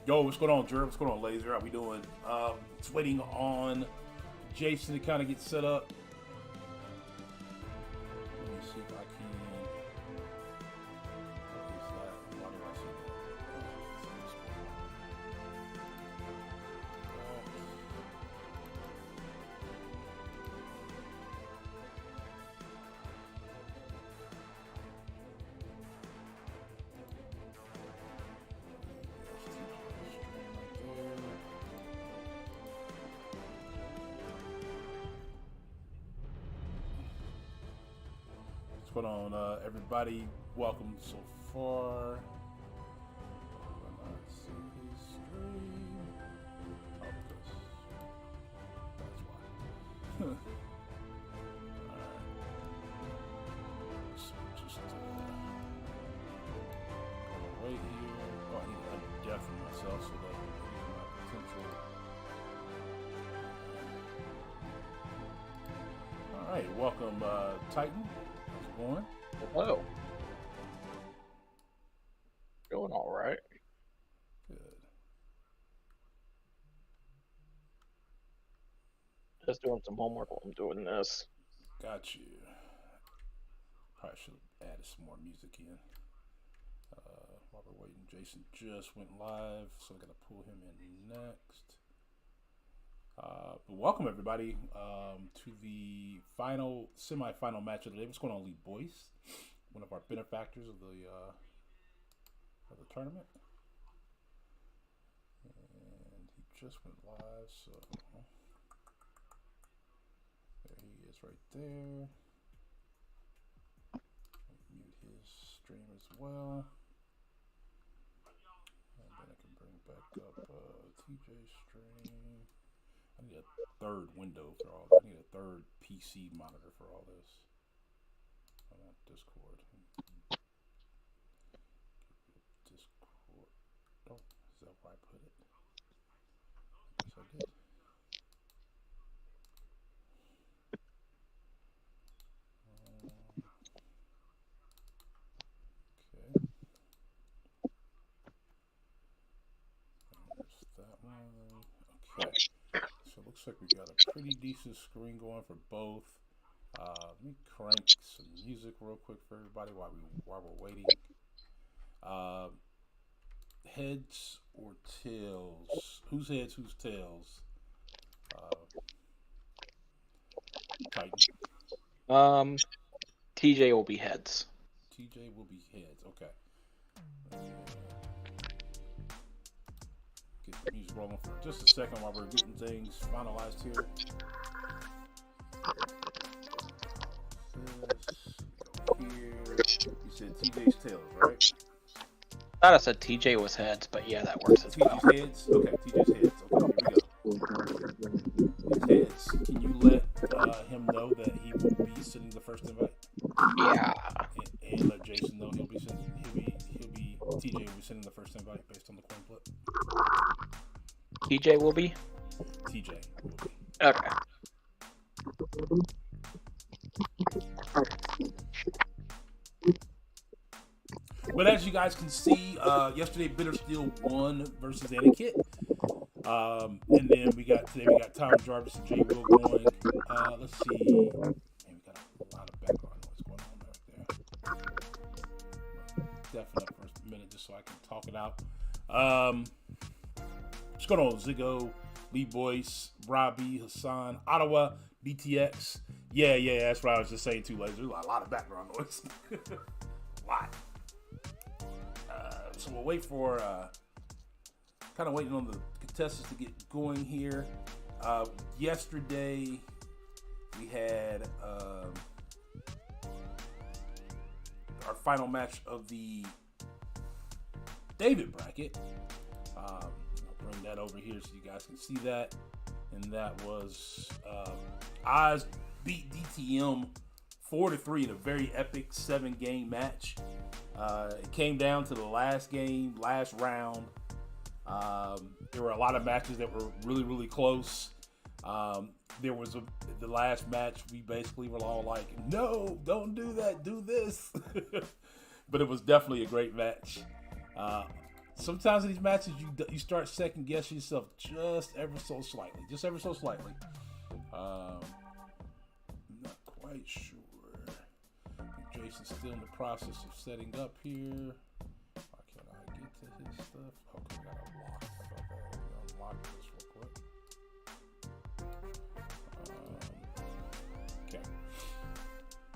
Yo, what's going on, Jerv? What's going on, Laser? How we doing? Just waiting on Jason to kind of get set up. Let me see if I can. What is that? Why do I see What's going on, everybody? Welcome so far. When I see his stream, oh, that's why. All right. So just gonna wait here. Oh, I need to undeafen myself so that my potential. All right, welcome, Titan. Going? Hello. Going all right. Good. Just doing some homework while I'm doing this. Got you. Probably should have added some more music in. While we're waiting, Jason just went live, so I gotta pull him in next. But welcome everybody to the semi-final match of the day. What's going on, Lee Boyce? One of our benefactors of the tournament, and he just went live. So there he is, right there. Mute his stream as well, and then I can bring back up TJ's stream. I need a third window for all this. I need a third PC monitor for all this. Oh, not Discord. Discord. Oh, is that where I put it? I guess I did. Okay. There's that one. Okay. So it looks like we got a pretty decent screen going for both. Let me crank some music real quick for everybody while we're waiting. Heads or tails? Who's heads? Who's tails? Titan. TJ will be heads. TJ will be heads. Okay. Get the music rolling for just a second while we're getting things finalized here. You said TJ's tails, right? I thought I said TJ was heads, but yeah, that works as well. TJ's heads? Okay, TJ's heads. Okay, here we go. His heads. Can you let him know that he will be sending the first invite? Yeah. And let Jason know TJ will be sending the first invite based on the coin flip. TJ will be? TJ will be. Okay. But as you guys can see, yesterday Bitter Steel won versus Etiquette. And then today we got Tom Jarvis and Jay Will going. Let's see. Man, we got a lot of background noise going on right there. Deafen up for a minute just so I can talk it out. What's going on, Ziggo, Lee Boyce, Robbie, Hassan, Ottawa, BTX. Yeah, that's what I was just saying too, Laser. There's a lot of background noise. A lot. So we'll wait for, kind of waiting on the contestants to get going here. Yesterday, we had our final match of the David bracket. I'll bring that over here so you guys can see that. And that was Oz beat DTM 4-3 in a very epic 7-game match. It came down to the last game, last round. There were a lot of matches that were really, really close. There was the last match, we basically were all like, no, don't do that, do this. But it was definitely a great match. sometimes in these matches you start second guessing yourself just ever so slightly. I'm not quite sure. I think Jason's still in the process of setting up here. Why can't I get to his stuff? Okay, I gotta unlock. How about that? Let me unlock this real quick. Okay.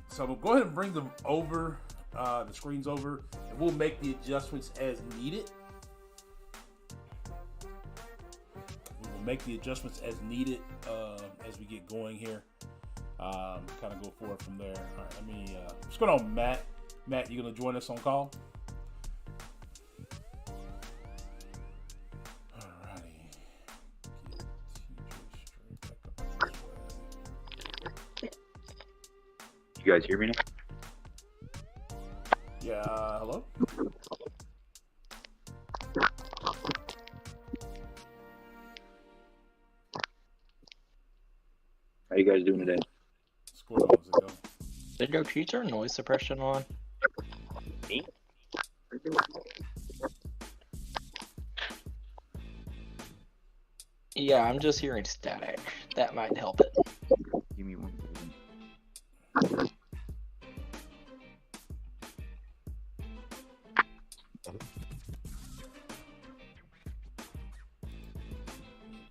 So I'm gonna go ahead and bring them over, the screens over, and we'll make the adjustments as needed. Make the adjustments as needed as we get going here. Kind of go forward from there. All right, what's going on, Matt? Matt, you gonna join us on call? Alrighty. You guys hear me now? Yeah. Hello. How you guys doing today? What's going on, Zico? Did your keys or noise suppression on? Me? Yeah, I'm just hearing static. That might help it. Give me one.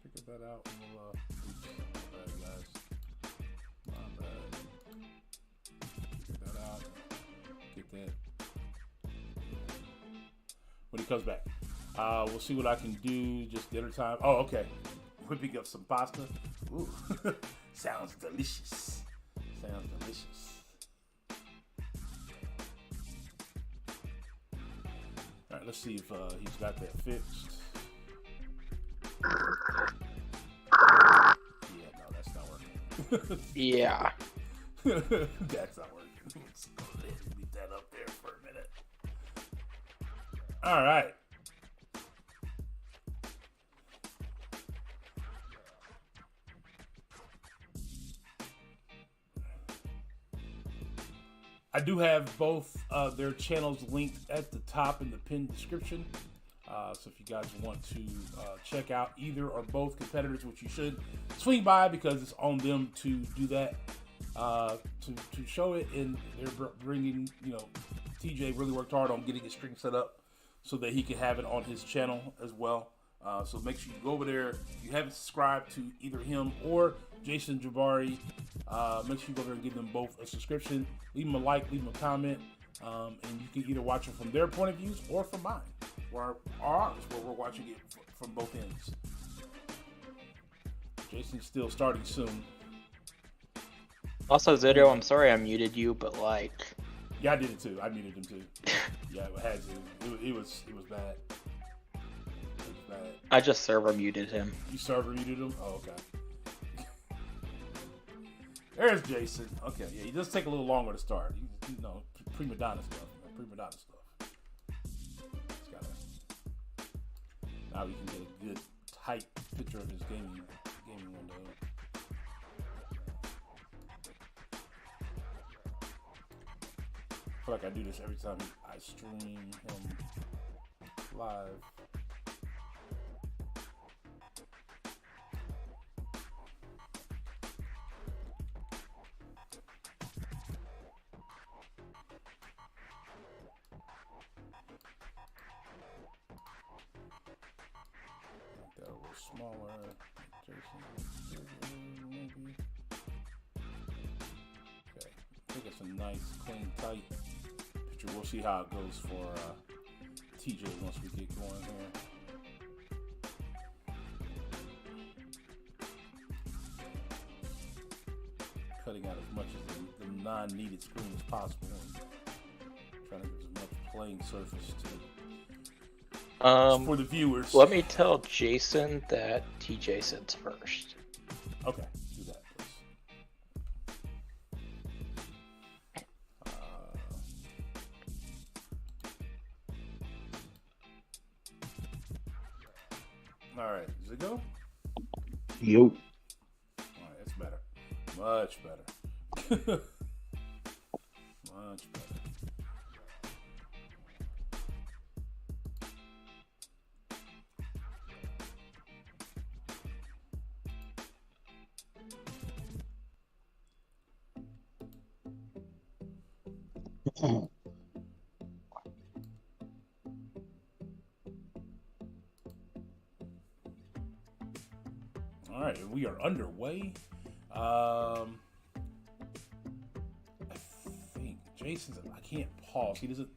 Figure that out. And we'll, oops, my bad, guys. My bad. Figure that out. Get that. When he comes back, we'll see what I can do. Just dinner time. Oh, okay. Whipping up some pasta. Ooh, sounds delicious. Sounds delicious. All right, let's see if he's got that fixed. Yeah, no, that's not working. Yeah. That's not working. Let's go ahead and leave that up there for a minute. All right. I do have both their channels linked at the top in the pinned description. So if you guys want to check out either or both competitors, which you should, swing by because it's on them to do that, to show it. And they're bringing, TJ really worked hard on getting his stream set up so that he can have it on his channel as well. So make sure you go over there. If you haven't subscribed to either him or Jason Jabari, make sure you go there and give them both a subscription. Leave them a like, leave them a comment, and you can either watch it from their point of views or from mine, or ours, where we're watching it from both ends. Jason's still starting soon. Also, Zido, I'm sorry I muted you, but yeah, I did it too. I muted him too. Yeah, I had to. It was bad. I just server muted him. You server muted him? Oh, okay. There's Jason. Okay, yeah, he does take a little longer to start. Prima donna stuff. Prima donna stuff. It's gotta. Now we can get a good tight picture of his gaming window. I feel like I do this every time I stream him live. Smaller, Jason, maybe. Okay, I think it's a nice, clean, tight picture. We'll see how it goes for TJ once we get going here. Cutting out as much of the non-needed screen as possible and trying to get as much playing surface to for the viewers. Let me tell Jason that TJ sits first. Okay, do that, please. All right, does it go? Yo. All right, that's better. Much better. Much better. All right, we are underway. I think Jason's. I can't pause. He doesn't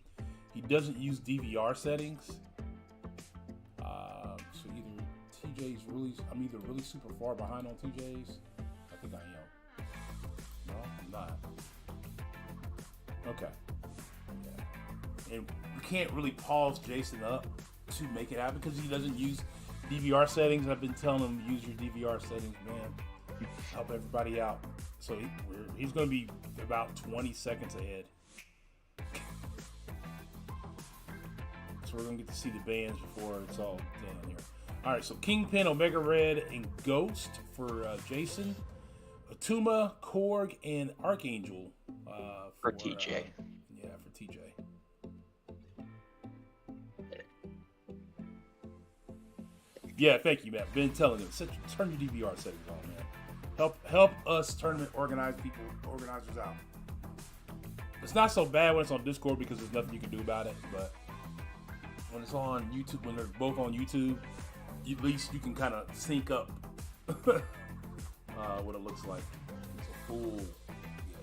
use DVR settings. So either TJ's really. I'm either really super far behind on TJ's. I think I am. No, I'm not. Okay. Yeah. And you can't really pause Jason up to make it happen because he doesn't use DVR settings. I've been telling him use your DVR settings, man. Help everybody out. So he's going to be about 20 seconds ahead. So we're going to get to see the bands before it's all done here. All right, so Kingpin, Omega Red, and Ghost for Jason. Atuma, Korg, and Archangel for TJ. Yeah, for TJ. Yeah, thank you, man. Been telling him, turn your DVR settings on, man. Help us tournament organizers out. It's not so bad when it's on Discord because there's nothing you can do about it, but when it's on YouTube, when they're both on YouTube, at least you can kind of sync up what it looks like.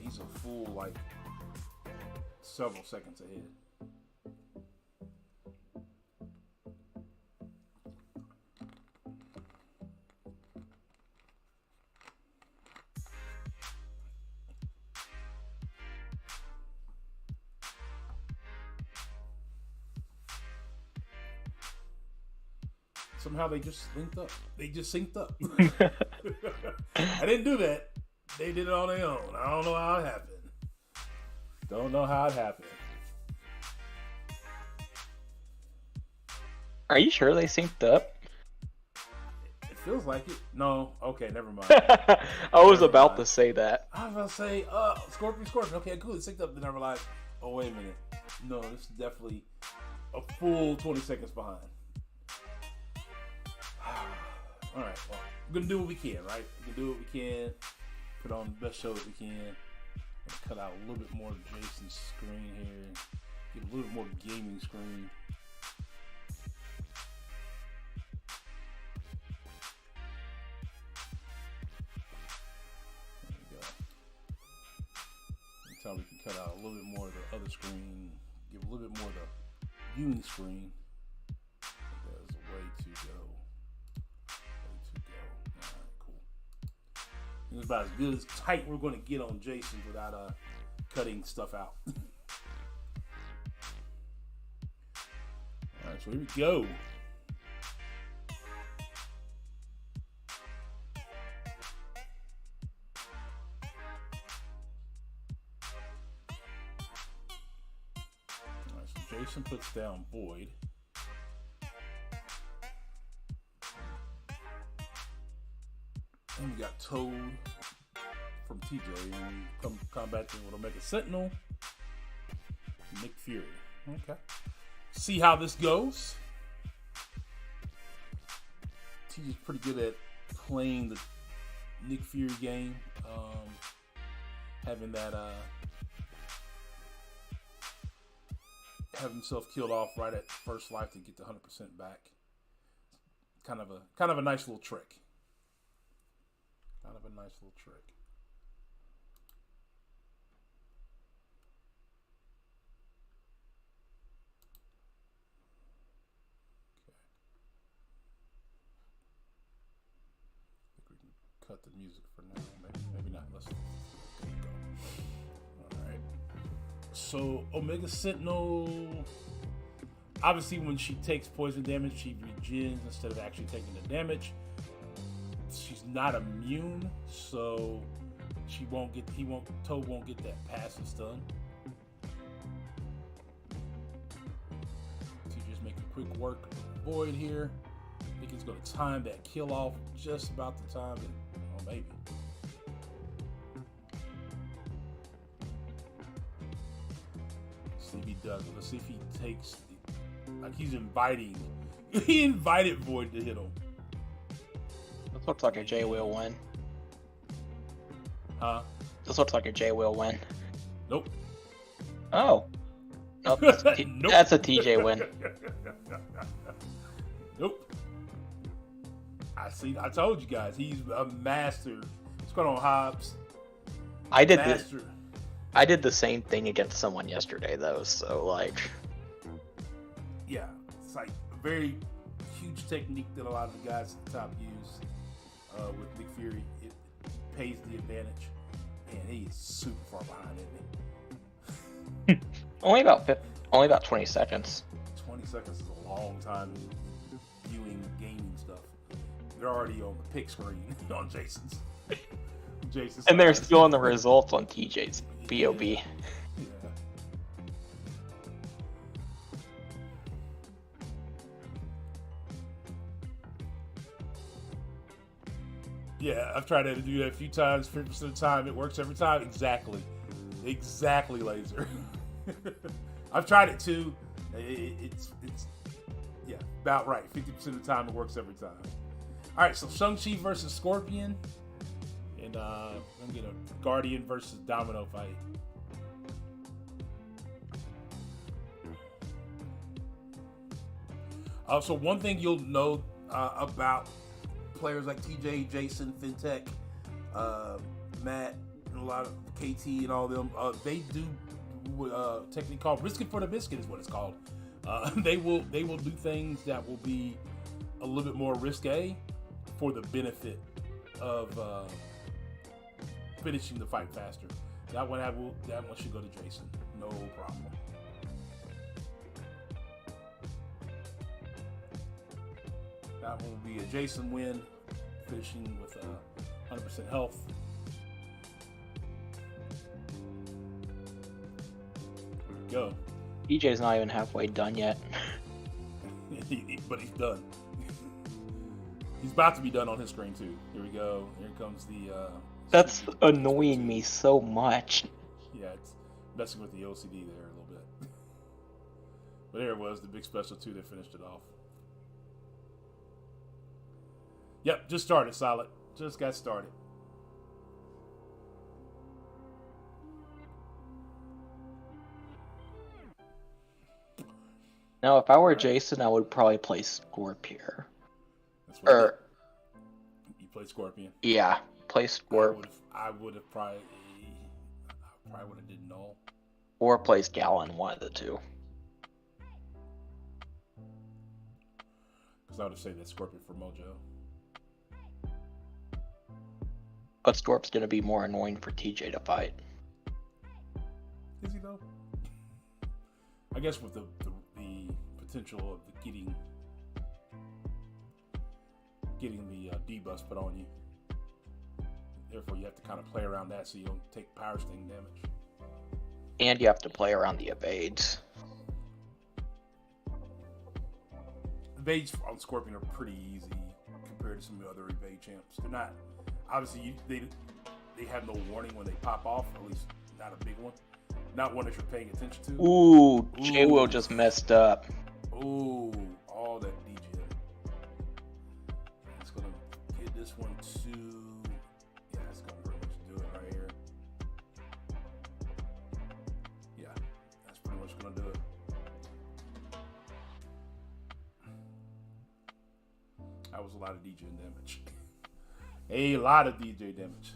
He's a full like several seconds ahead. Somehow they just synced up. I didn't do that. They did it on their own. I don't know how it happened. Are you sure they synced up? It feels like it. No. Okay, never mind. I was about to say that. I was about to say, Scorpion. Okay, cool. It synced up. Then I realized, oh, wait a minute. No, this is definitely a full 20 seconds behind. All right, well, we're going to do what we can, right? We can do what we can. Put on the best show that we can. Cut out a little bit more of Jason's screen here. Get a little bit more gaming screen. There we go. That's how we can cut out a little bit more of the other screen. Give a little bit more of the viewing screen. There's a way to go. It's about as good as tight we're going to get on Jason without cutting stuff out. All right, so here we go. All right, so Jason puts down Void. And we got Toad from TJ. And we come back to Omega Sentinel. Nick Fury. Okay. See how this goes. TJ's pretty good at playing the Nick Fury game. Having that have himself killed off right at first life to get the 100% back. Kind of a nice little trick. Kind of a nice little trick. Okay. I think we can cut the music for now. Maybe not. Let's go. All right. So Omega Sentinel. Obviously, when she takes poison damage, she regens instead of actually taking the damage. She's not immune, so Toad won't get that passive stun. TJ's making quick work of Void here. I think he's going to time that kill off just about the time that, maybe. Let's see if he does it. Let's see if he takes, he's inviting. He invited Void to hit him. This looks like a J will win. Huh? This looks like a J will win. Nope. Oh. Nope, that's a Nope. that's a TJ win. Nope. I told you guys, he's a master. What's going on, Hobbs? I did the same thing against someone yesterday though, so like Yeah, it's like a very huge technique that a lot of the guys at the top use with Nick Fury. It pays the advantage. Man, he is super far behind, isn't he? only about 20 seconds. 20 seconds is a long time viewing gaming stuff. They're already on the pick screen on Jason's. And they're still on the results on TJ's BOB. Yeah. Yeah, I've tried to do that a few times. 50% of the time, it works every time. Exactly, Laser. I've tried it too. It's yeah, about right. 50% of the time, it works every time. All right, so Shang-Chi versus Scorpion, and I'm gonna get a Guardian versus Domino fight. So one thing you'll know about players like TJ, Jason, FinTech, Matt, and a lot of KT and all of them, they do technically called risking for the biscuit is what it's called. They will do things that will be a little bit more risque for the benefit of finishing the fight faster. That one should go to Jason. No problem. That one will be a Jason win, finishing with 100% health. There we go. TJ's not even halfway done yet. But he's done. He's about to be done on his screen too. Here we go. Here comes the. That's annoying me so much. Yeah, it's messing with the OCD there a little bit. But there it was, the big special 2 that finished it off. Yep, just started, Solid. Just got started. Now, if I were Jason, I would probably play Scorpion. That's what you played Scorpion. Yeah, play Scorp. I would have probably would have did null. Or plays Gallon, one of the two. Because I would have said that Scorpion for Mojo. But Scorp's gonna be more annoying for TJ to fight. Is he though? I guess with the potential of getting the debuffs put on you. Therefore, you have to kind of play around that so you don't take power sting damage. And you have to play around the evades. Evades on Scorpion are pretty easy compared to some of the other evade champs. They're not, obviously, they have no warning when they pop off, at least not a big one. Not one that you're paying attention to. Ooh, J-Will just messed up. Ooh, all that DJ. It's gonna get this one too. Yeah, it's gonna pretty much do it right here. Yeah, that's pretty much gonna do it. That was a lot of DJ damage. A lot of DJ damage.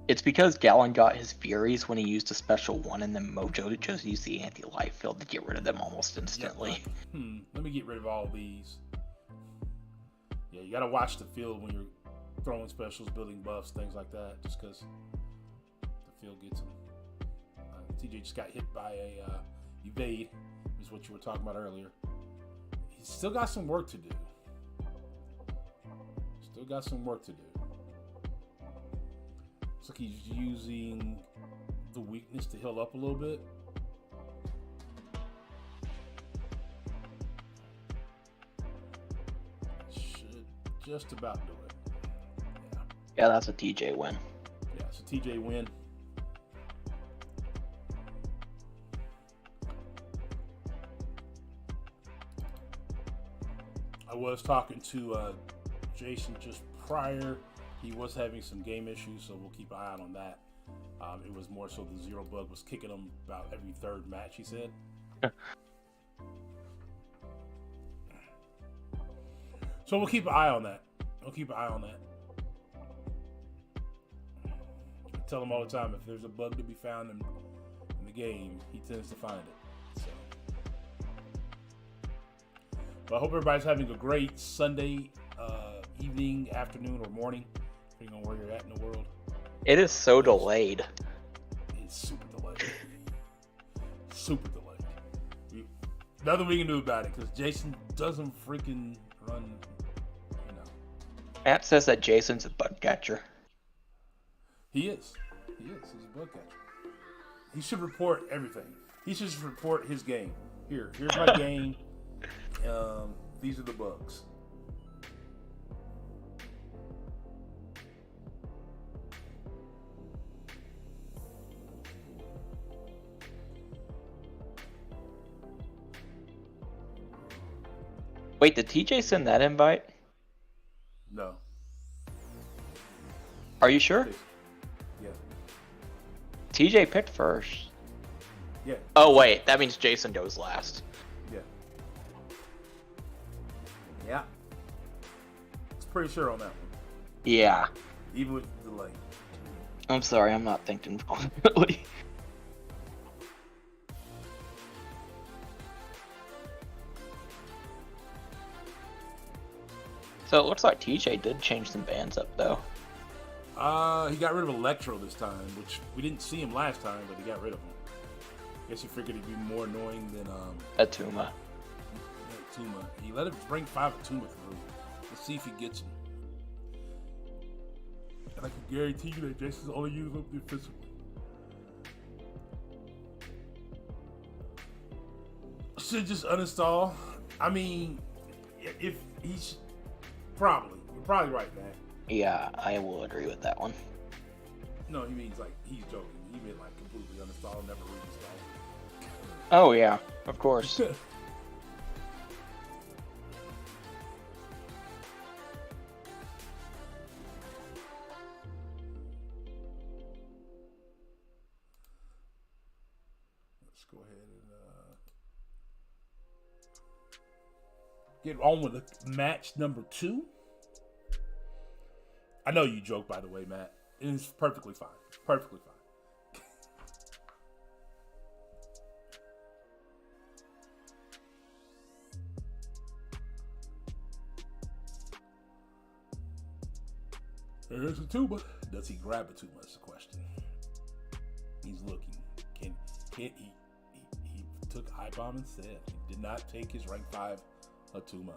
It's because Gallon got his Furies when he used a special one, and then Mojo just used the anti-life field to get rid of them almost instantly. Yeah, let me get rid of all these. Yeah, you gotta watch the field when you're throwing specials, building buffs, things like that, just because the field gets them. TJ just got hit by a evade, is what you were talking about earlier. He's still got some work to do. Looks like he's using the weakness to heal up a little bit. Should just about do it. Yeah, that's a TJ win. Yeah, it's a TJ win. I was talking to Jason just prior. He was having some game issues, so we'll keep an eye out on that. It was more so the zero bug was kicking him about every third match, he said. So we'll keep an eye on that. I tell him all the time, if there's a bug to be found in the game, he tends to find it. So. But I hope everybody's having a great Sunday evening, afternoon, or morning, depending on where you're at in the world. It is so delayed. It's super delayed. Super delayed. Nothing we can do about it because Jason doesn't freaking run. Matt says that Jason's a bug catcher. He is. He's a bug catcher. He should report everything. He should just report his game. Here's my game. These are the bugs. Wait, did TJ send that invite? No. Are you sure? Yeah. TJ picked first. Yeah. Oh wait, that means Jason goes last. Yeah. Yeah. It's pretty sure on that one. Yeah. Even with the delay. I'm sorry, I'm not thinking clearly. So it looks like TJ did change some bands up though. He got rid of Electro this time, which we didn't see him last time, but he got rid of him. Guess he figured he'd be more annoying than Atuma. Atuma. He let him bring 5 Atuma through. Let's see if he gets him. And I can guarantee you that Jason's only using him defensively. Should just uninstall. I mean, if he's probably, you're probably right, man. Yeah, I will agree with that one. No, he means like he's joking. He meant like completely uninstall, never reinstall. Oh yeah, of course. Let's go ahead and get on with the match number 2. I know you joke, by the way, Matt. It's perfectly fine. Perfectly fine. There's a tuba. Does he grab a tuba? That's the question. He's looking. Can he took I-bomb instead. He did not take his rank 5 Atuma.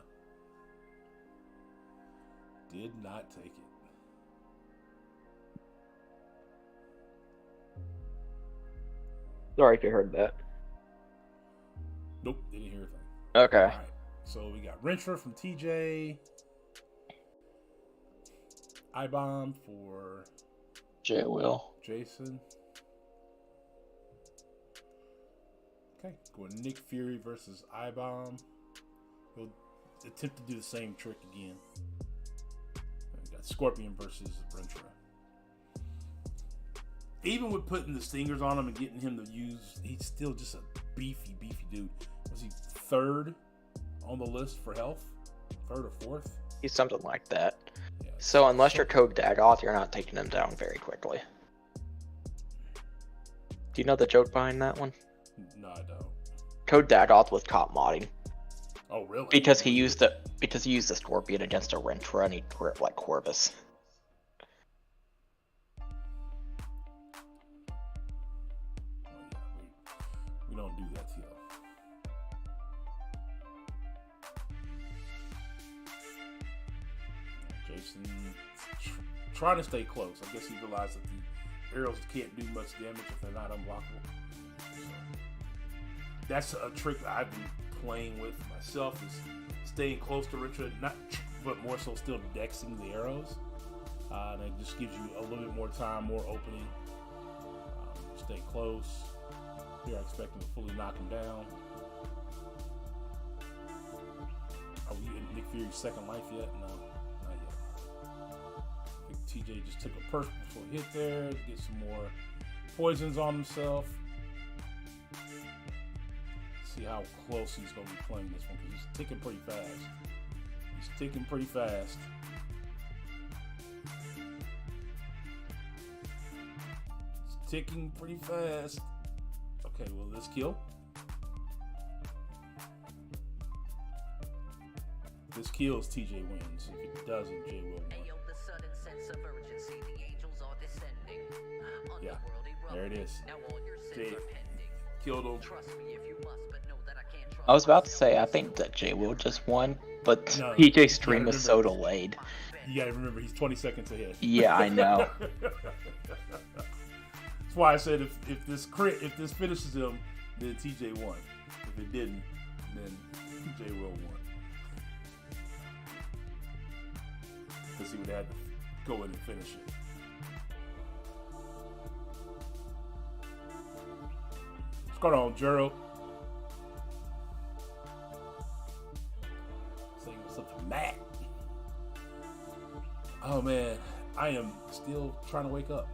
Did not take it. Sorry if you heard that. Nope, didn't hear a thing. Okay. All right, so we got Rentra from TJ. I-bomb for J Will. Jason. Okay, going Nick Fury versus I-bomb. He'll attempt to do the same trick again. And we got Scorpion versus Rentra. Even with putting the stingers on him and getting him to use, he's still just a beefy dude. Was he 3rd on the list for health? 3rd or 4th? He's something like that. Yeah. So unless you're Code Dagoth, you're not taking him down very quickly. Do you know the joke behind that one? No, I don't. Code Dagoth was caught modding. Oh, really? Because he used the Scorpion against a Rentra and he gripped like Corvus. We don't do that here. Jason trying to stay close. I guess he realized that the arrows can't do much damage if they're not unblockable. So that's a trick that I've been playing with myself, is staying close to Richard, but more so still dexing the arrows. And it just gives you a little bit more time, more opening. Stay close. Here I expect him to fully knock him down. Are we in Nick Fury's second life yet? No, not yet. I think TJ just took a purposeful hit there to get some more poisons on himself. See how close he's going to be playing this one because he's ticking pretty fast. He's ticking pretty fast. He's ticking pretty fast. Okay, will this kill? If this kills, TJ wins. If it doesn't, Jay will win. Yeah, there it is. Jay killed him. I was about to say, I think that Jay Will just won, but No, PJ's stream is so delayed. You gotta remember, he's 20 seconds ahead. Yeah, I know. That's why I said if this finishes him, then TJ won. If it didn't, then Jay Will won. Because he would have to go in and finish it. What's going on, Jero? Say what's up to Matt. Oh man, I am still trying to wake up.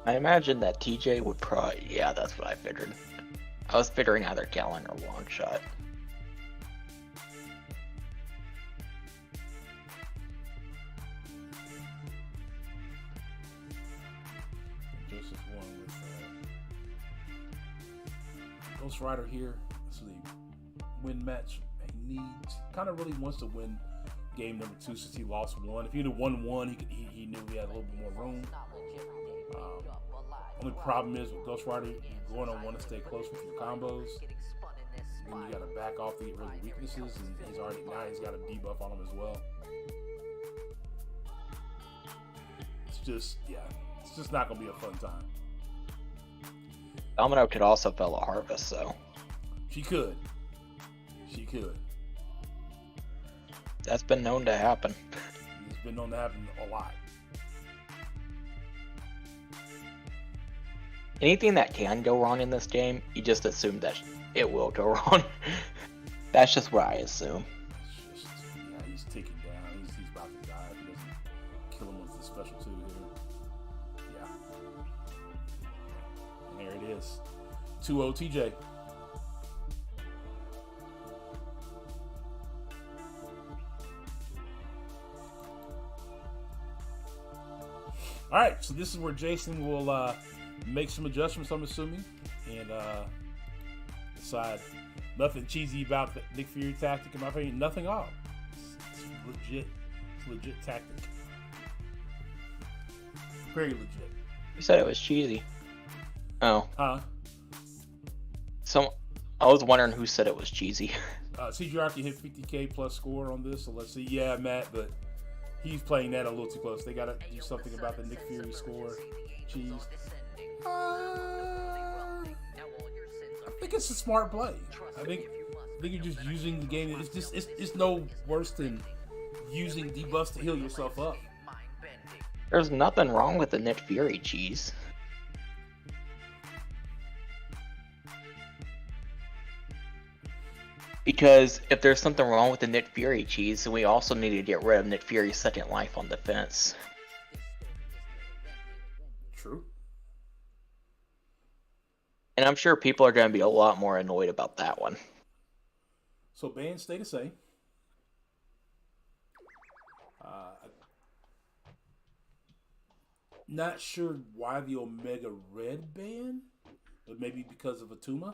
I imagine that TJ would probably... Yeah, that's what I figured. I was figuring either Gallon or Longshot. Joseph won with Ghost Rider here. This is the win match he needs. Kind of really wants to win game number 2 since he lost 1. If he'd have won 1, he knew he had a little bit more room. Only problem is with Ghost Rider, you're going to want to stay close with your combos. Then you got to back off to get rid of weaknesses, and he's got a debuff on him as well. It's just not going to be a fun time. Domino could also fell a harvest, so She could. that's been known to happen. It's been known to happen a lot. Anything that can go wrong in this game, you just assume that it will go wrong. That's just what I assume. It's just, yeah, he's ticking down. He's about to die if he doesn't kill him with the special 2 here. Yeah. And there it is. 2-0 TJ. All right, so this is where Jason will make some adjustments, I'm assuming, and decide nothing cheesy about the Nick Fury tactic. In my opinion, nothing at all. It's legit. It's legit tactic. Very legit. You said it was cheesy. Oh. Huh? I was wondering who said it was cheesy. CGR hit 50K plus score on this, so let's see. Yeah, Matt, but he's playing that a little too close. They got to do something about the Nick Fury score. Cheese. I think it's a smart play. I think you're just using the game. It's no worse than using debuffs to heal yourself up. There's nothing wrong with the Nick Fury cheese. Because if there's something wrong with the Nick Fury cheese, then we also need to get rid of Nick Fury's second life on defense. True. And I'm sure people are going to be a lot more annoyed about that one. So bans stay the same. Not sure why the Omega Red ban, but maybe because of Atuma.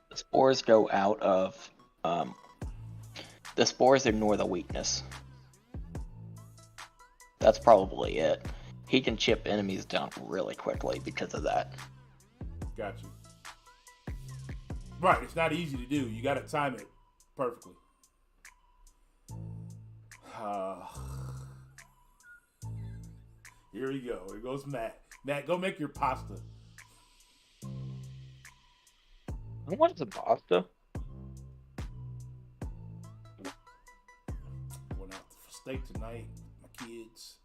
The spores go out of... the spores ignore the weakness. That's probably it. He can chip enemies down really quickly because of that. Got you. Right, it's not easy to do. You got to time it perfectly. Here we go. Here goes Matt. Matt, go make your pasta. I want some pasta. Went out for steak tonight with my kids.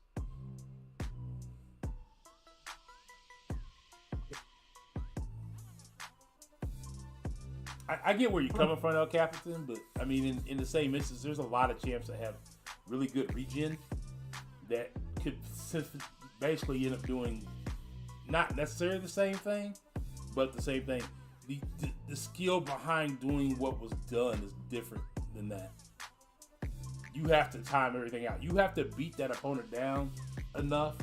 I get where you're coming from, El Capitan, but I mean, in the same instance, there's a lot of champs that have really good regen that could basically end up doing not necessarily the same thing, but the same thing. The skill behind doing what was done is different than that. You have to time everything out. You have to beat that opponent down enough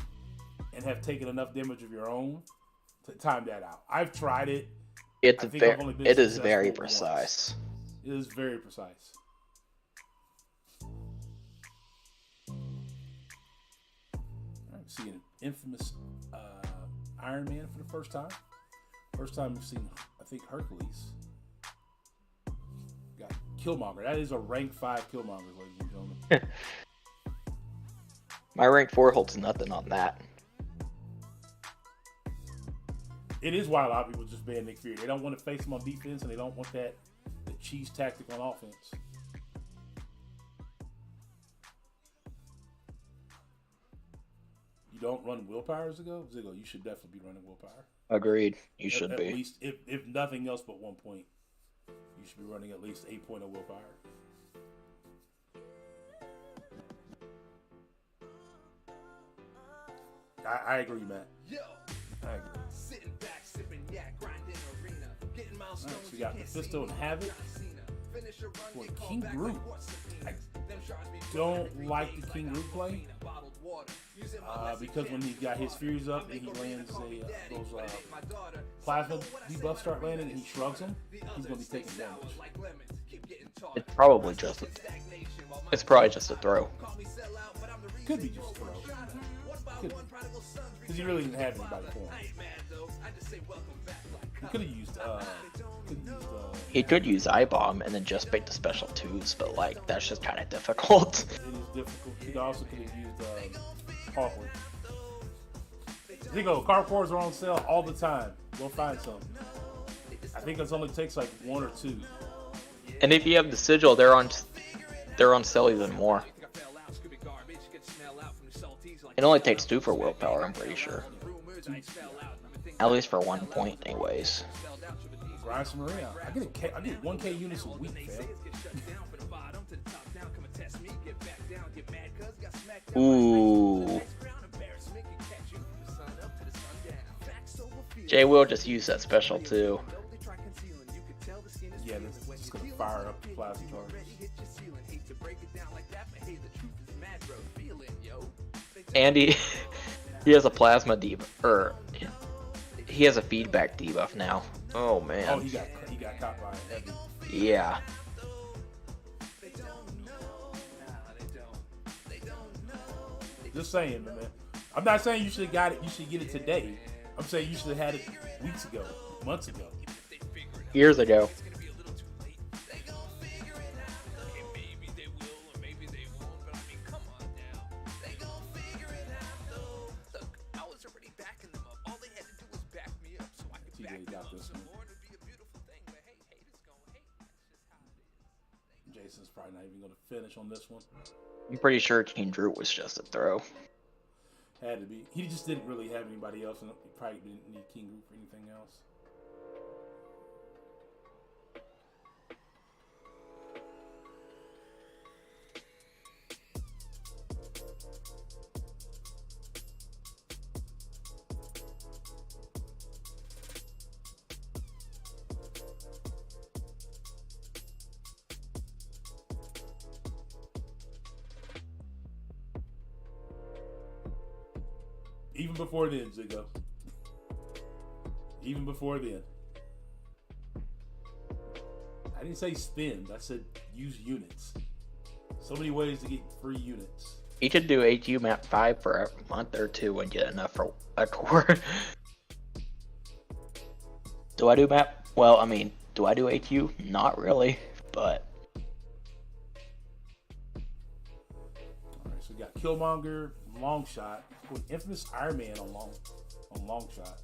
and have taken enough damage of your own to time that out. I've tried it. It is very precise. It is very precise. I'm seeing an infamous Iron Man for the first time. First time we've seen, I think, Hercules. Got Killmonger. That is a rank 5 Killmonger, ladies and gentlemen. My rank 4 holds nothing on that. It is why a lot of people just ban Nick Fury. They don't want to face him on defense, and they don't want the cheese tactic on offense. You don't run willpower, Ziggo? Ziggo, you should definitely be running willpower. Agreed. You should be. At least, if nothing else but 1 point, you should be running at least 8 point of willpower. I agree, Matt. I agree. Right, so we got Mephisto and Havoc. Boy, King Groot. I don't like the King Groot play because when he got his Furies up and he lands those plasma debuffs start landing and he shrugs them, he's going to be taking damage. It's probably just a throw. Could be just a throw. Because he really didn't have anybody for him. He could have used he could use I-Bomb and then just bait the special 2s, but like that's just kind of difficult. It is difficult. He also could have used Hawkwood. There you go. Card cores are on sale all the time. Go find some. I think it only takes like 1 or 2. And if you have the sigil, they're on sale even more. It only takes 2 for willpower, I'm pretty sure. At least for 1 point, anyways. Grind some Maria. I get 1K units a week, fam. Ooh. Jay will just use that special too. Yeah, it's just gonna fire up the plasma charge. And he has a plasma debuff, or he has a feedback debuff now. Oh man. Oh, he got caught by it. Yeah. Just saying, man. I'm not saying you should have got it. You should get it today. I'm saying you should have had it weeks ago, months ago, years ago. Jason's probably not even going to finish on this one. I'm pretty sure King Groot was just a throw. Had to be. He just didn't really have anybody else, and he probably didn't need King Groot for anything else. Even before then, Ziggo. Even before then. I didn't say spend. I said use units. So many ways to get free units. You could do AQ map 5 for a month or 2 and get enough for a core. Do I do map? Well, I mean, do I do AQ? Not really, but... Alright, so we got Killmonger, long shot, with infamous Iron Man on long shot.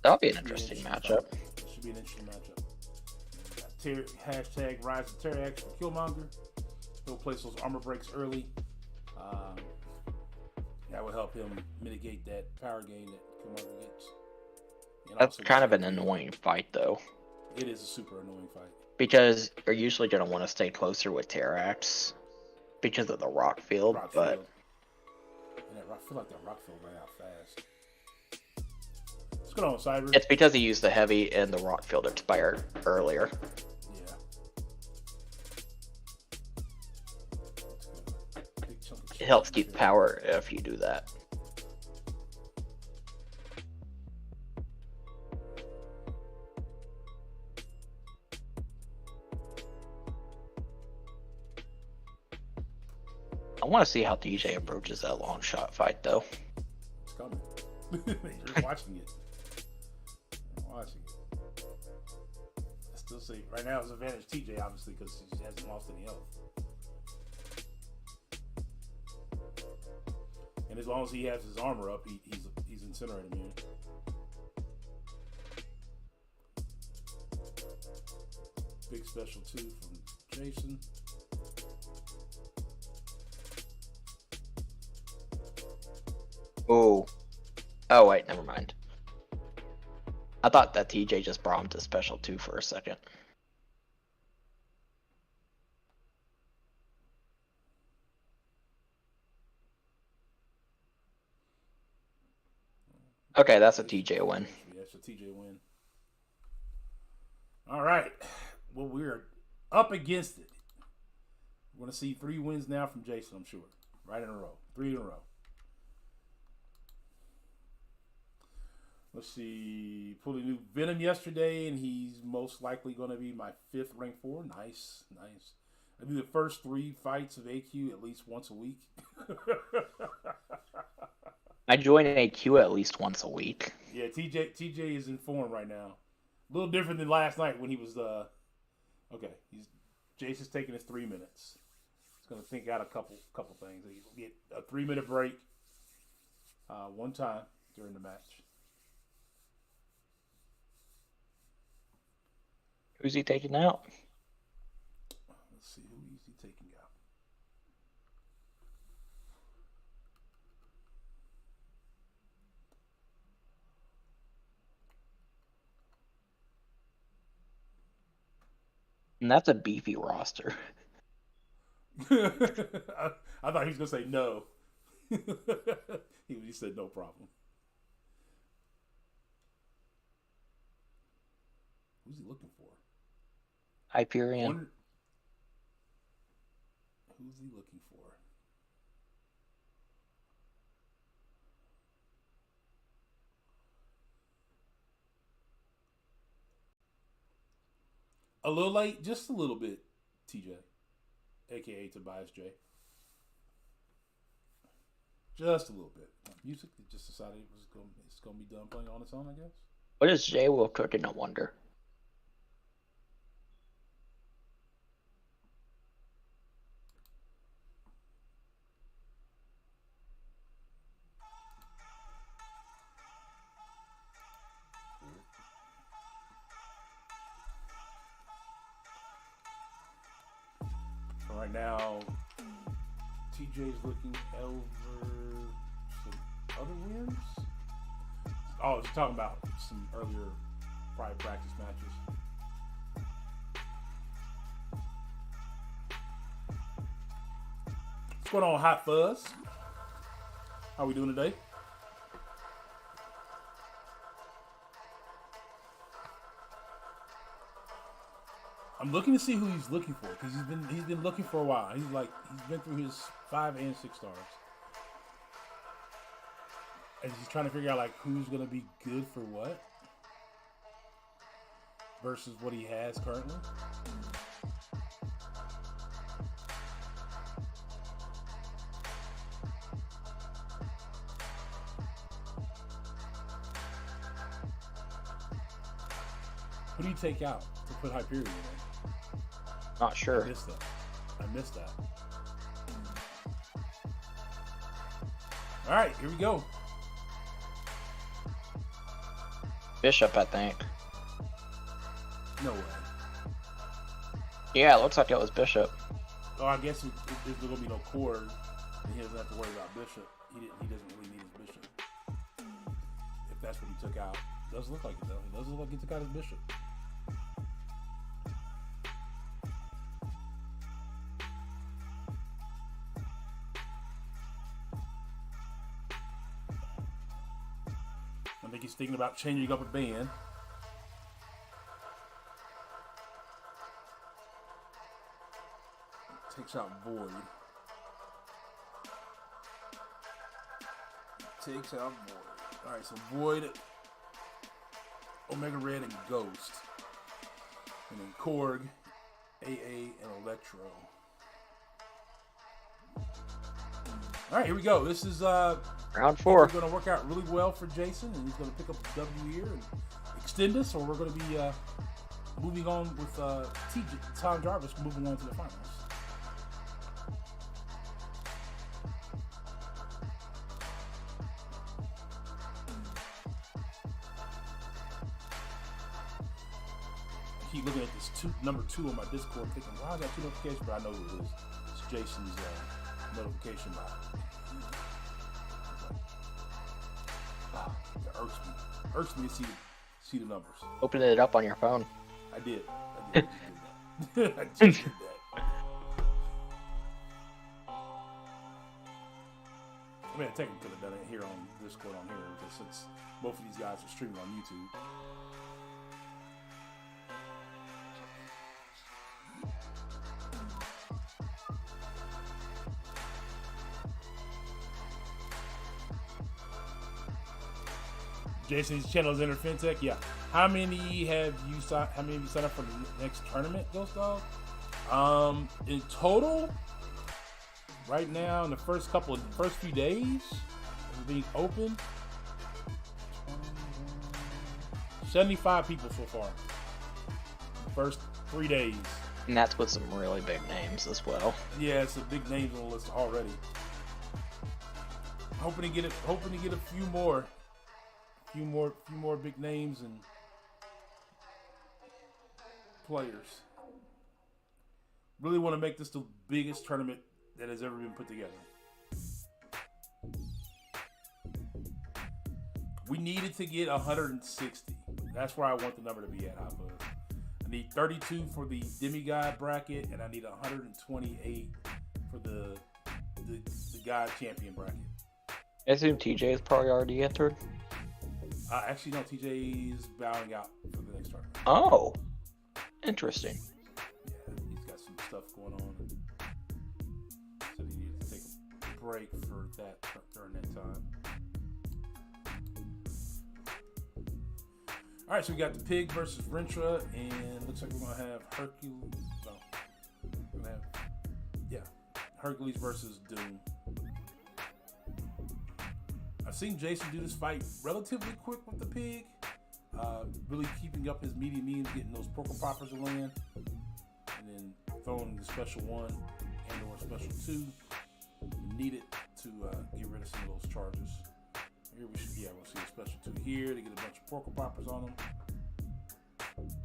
That'll be an interesting matchup. It should be an interesting matchup. Hashtag Rise of Terrax for Killmonger. He'll place those armor breaks early. That will help him mitigate that power gain that Killmonger gets. And That's kind of an annoying fight, though. It is a super annoying fight. Because you're usually going to want to stay closer with Terrax because of the rock field, but... And I feel like that rockfield ran out fast. What's going on, Cyber? It's because he used the heavy and the rock field expired earlier. Yeah. Big chunk of It helps chicken keep here. power if you do that. I want to see how DJ approaches that long shot fight, though. It's coming. You're watching it. You're watching it. I still see right now it's advantage TJ obviously because he hasn't lost any health. And as long as he has his armor up, he's incinerating immune. Big special 2 from Jason. Oh. Oh, wait, never mind. I thought that TJ just brought him to special 2 for a second. Okay, that's a TJ win. Yeah, it's a TJ win. All right. Well, we're up against it. We're going to see 3 wins now from Jason, I'm sure. Right in a row. 3 in a row. Let's see. Pulled a new Venom yesterday, and he's most likely going to be my 5th rank 4. Nice, nice. I do the first 3 fights of AQ at least once a week. I join AQ at least once a week. Yeah, TJ is in form right now. A little different than last night when he was okay. Jason's taking his 3 minutes. He's gonna think out a couple things. He'll get a 3-minute break one time during the match. Who's he taking out? Let's see, who is he taking out? And that's a beefy roster. I thought he was gonna say no. He said no problem. Who's he looking for? Hyperion. Who's he looking for? A little late, just a little bit, TJ, aka Tobias J. Just a little bit. Music that just decided it's going to be done playing on its own, I guess. What is J Will cooking, I wonder? So right now, TJ's looking over some other wins. Oh, he's talking about some earlier private practice matches. What's going on, Hot Fuzz? How we doing today? I'm looking to see who he's looking for because he's been looking for a while. He's been through his 5 and 6 stars, and he's trying to figure out like who's gonna be good for what versus what he has currently. Who do you take out to put Hyperion in? Not sure. I missed that. All right, here we go. Bishop, I think. No way. Yeah, it looks like it was Bishop. Oh, I guess there's going to be no cord, and he doesn't have to worry about Bishop. He doesn't really need his Bishop. If that's what he took out. It does look like it, though. It does look like he took out his Bishop. think he's thinking about changing up a band. Takes out Void. Takes out Void. Alright, so Void, Omega Red, and Ghost. And then Korg, AA, and Electro. Alright, here we go. This is round 4. It's going to work out really well for Jason, and he's going to pick up the W here and extend us, or we're going to be moving on with Tom Jarvis moving on to the finals. Keep looking at this number 2 on my Discord, thinking, "Why I got 2 notifications?" But I know who it is. It's Jason's notification bot. It irks me. Irks me to see the numbers. Open it up on your phone. I did. I just did that. I just did that. I mean, I technically could have done it here on Discord on here, because since both of these guys are streaming on YouTube. Jason's channel is Inner FinTech. Yeah. How many have you signed up for the next tournament, Ghostdog? In total, right now, in the first few days of being open, 75 people so far. First 3 days. And that's with some really big names as well. Yeah, some big names on the list already. Hoping to get a few more big names and players. Really want to make this the biggest tournament that has ever been put together. We needed to get 160. That's where I want the number to be at, Hot Buzz. I need 32 for the demigod bracket, and I need 128 for the god champion bracket. I assume TJ is probably already entered. Actually, no, TJ is bowing out for the next tournament. Oh, interesting. Yeah, he's got some stuff going on. So he needed to take a break for that during that time. All right, so we got the Pig versus Rentra, and looks like we're going to have Hercules. No, we're going to have, Hercules versus Doom. I've seen Jason do this fight relatively quick with the Pig. Really keeping up his medium means, getting those Poker Poppers to land, and then throwing the special 1 and or special 2 when needed to get rid of some of those charges. Here we'll see a special 2 here to get a bunch of Poker Poppers on them.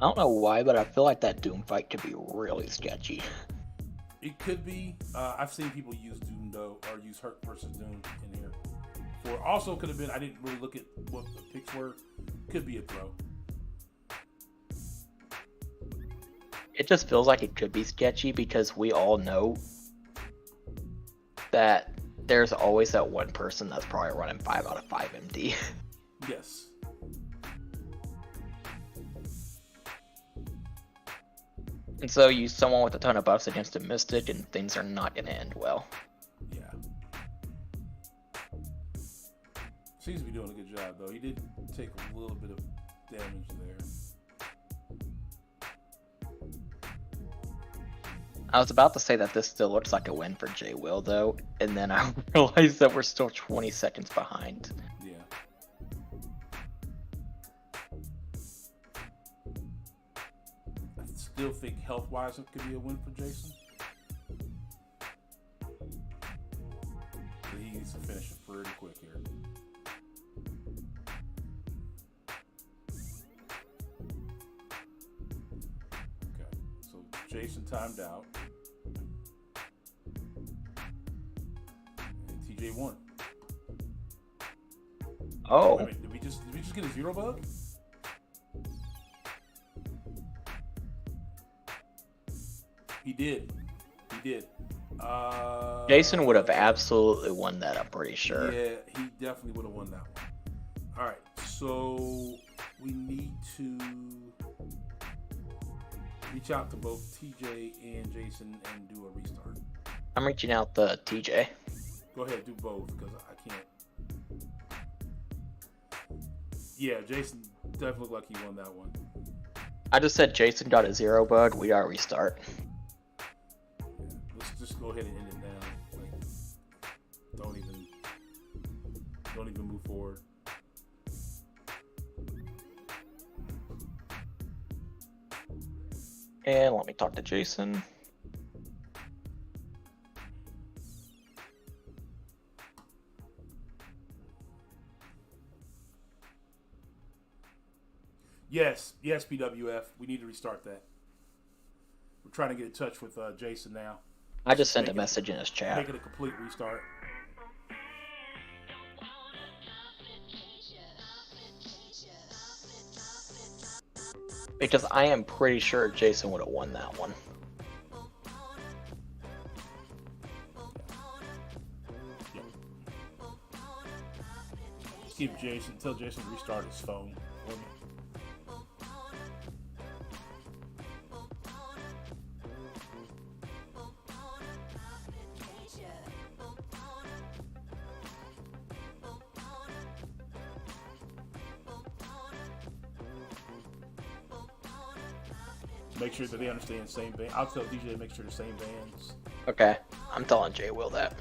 I don't know why, but I feel like that Doom fight could be really sketchy. It could be. I've seen people use Doom though, or use Herc versus Doom in here. Or also could have been, I didn't really look at what the picks were. Could be a throw. It just feels like it could be sketchy because we all know that there's always that one person that's probably running 5 out of 5 MD. Yes. And so you someone with a ton of buffs against a Mystic and things are not going to end well. Yeah. Seems to be doing a good job though. He did take a little bit of damage there. I was about to say that this still looks like a win for J Will though, and then I realized that we're still 20 seconds behind. Yeah. I still think health-wise it could be a win for Jason. But he needs to finish it pretty quick here. Okay, so Jason timed out. And TJ won. Oh. Wait a minute, did we just get a 0 bug? He did. Jason would have absolutely won that, I'm pretty sure. Yeah, he definitely would have won that one. All right, So we need to reach out to both TJ and Jason and do a restart. I'm reaching out to TJ. Go ahead, do both because I can't. Yeah, Jason definitely looked like he won that one. I just said Jason got a 0 bug. We got to restart. Yeah, let's just go ahead and end it now. Like, don't even move forward. And let me talk to Jason. Yes, PWF. We need to restart that. We're trying to get in touch with Jason now. I just sent a message in his chat. Make it a complete restart. Because I am pretty sure Jason would have won that one. Yep. Tell Jason to restart his phone for me. Make sure that they understand the same band. I'll tell DJ to make sure the same bands. Okay, I'm telling Jay Will that.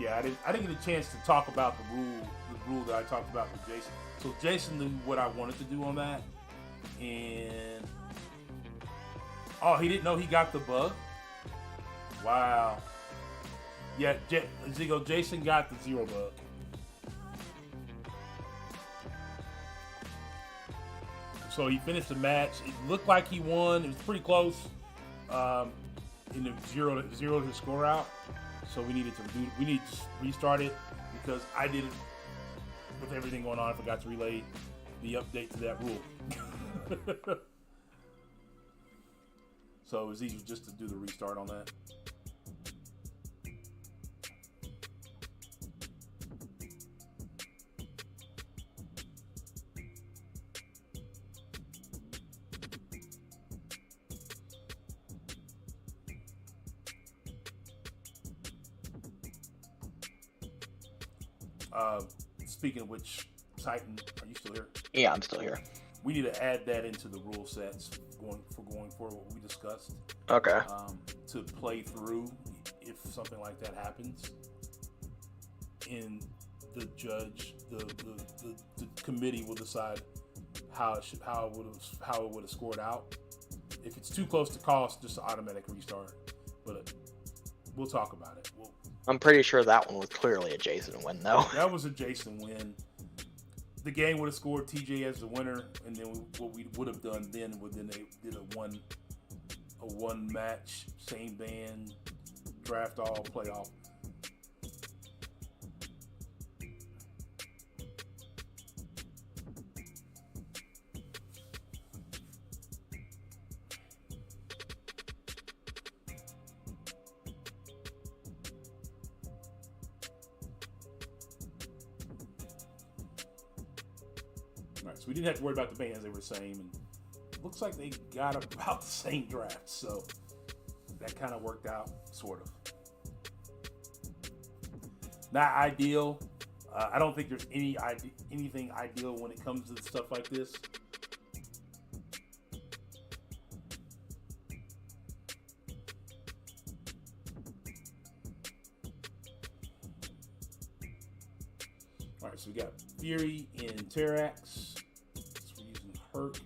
Yeah, I didn't get a chance to talk about the rule that I talked about with Jason. So Jason knew what I wanted to do on that, and he didn't know he got the bug. Wow. Yeah, Zigo, Jason got the 0 bug. So he finished the match. It looked like he won. It was pretty close. In the zero to score out. So we need to restart it because I did it with everything going on. I forgot to relay the update to that rule. So it was easier just to do the restart on that. Speaking of which, Titan, are you still here? Yeah, I'm still here. We need to add that into the rule sets going forward, what we discussed. Okay. To play through if something like that happens. And the judge, the committee will decide how it would have scored out. If it's too close to call, it's just an automatic restart. But we'll talk about it. I'm pretty sure that one was clearly a Jason win, though. That was a Jason win. The game would have scored TJ as the winner, and then what we would have done then would then they did a one match, same band, draft all, playoff. All right, so we didn't have to worry about the ban, as they were saying, and it looks like they got about the same draft, so that kind of worked out, sort of. Not ideal. I don't think there's anything ideal when it comes to stuff like this. All right, so we got Fury and Terrax. So we're using Herc.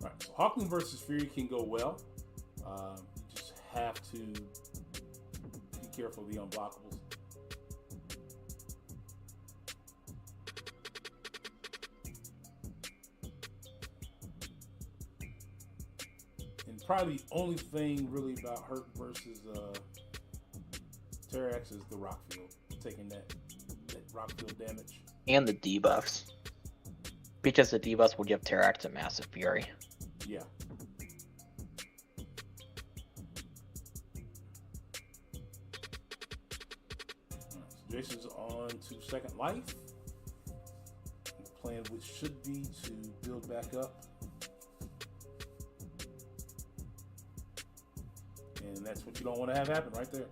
All right, so Hawkman versus Fury can go well. You just have to be careful of the unblockables. And probably the only thing really about Herc versus Terrax is the rock field, taking that rock field damage. And the debuffs. Because the debuffs will give Terrax a massive fury. Yeah. Jason's on to second life. The plan, which should be to build back up. And that's what you don't want to have happen right there.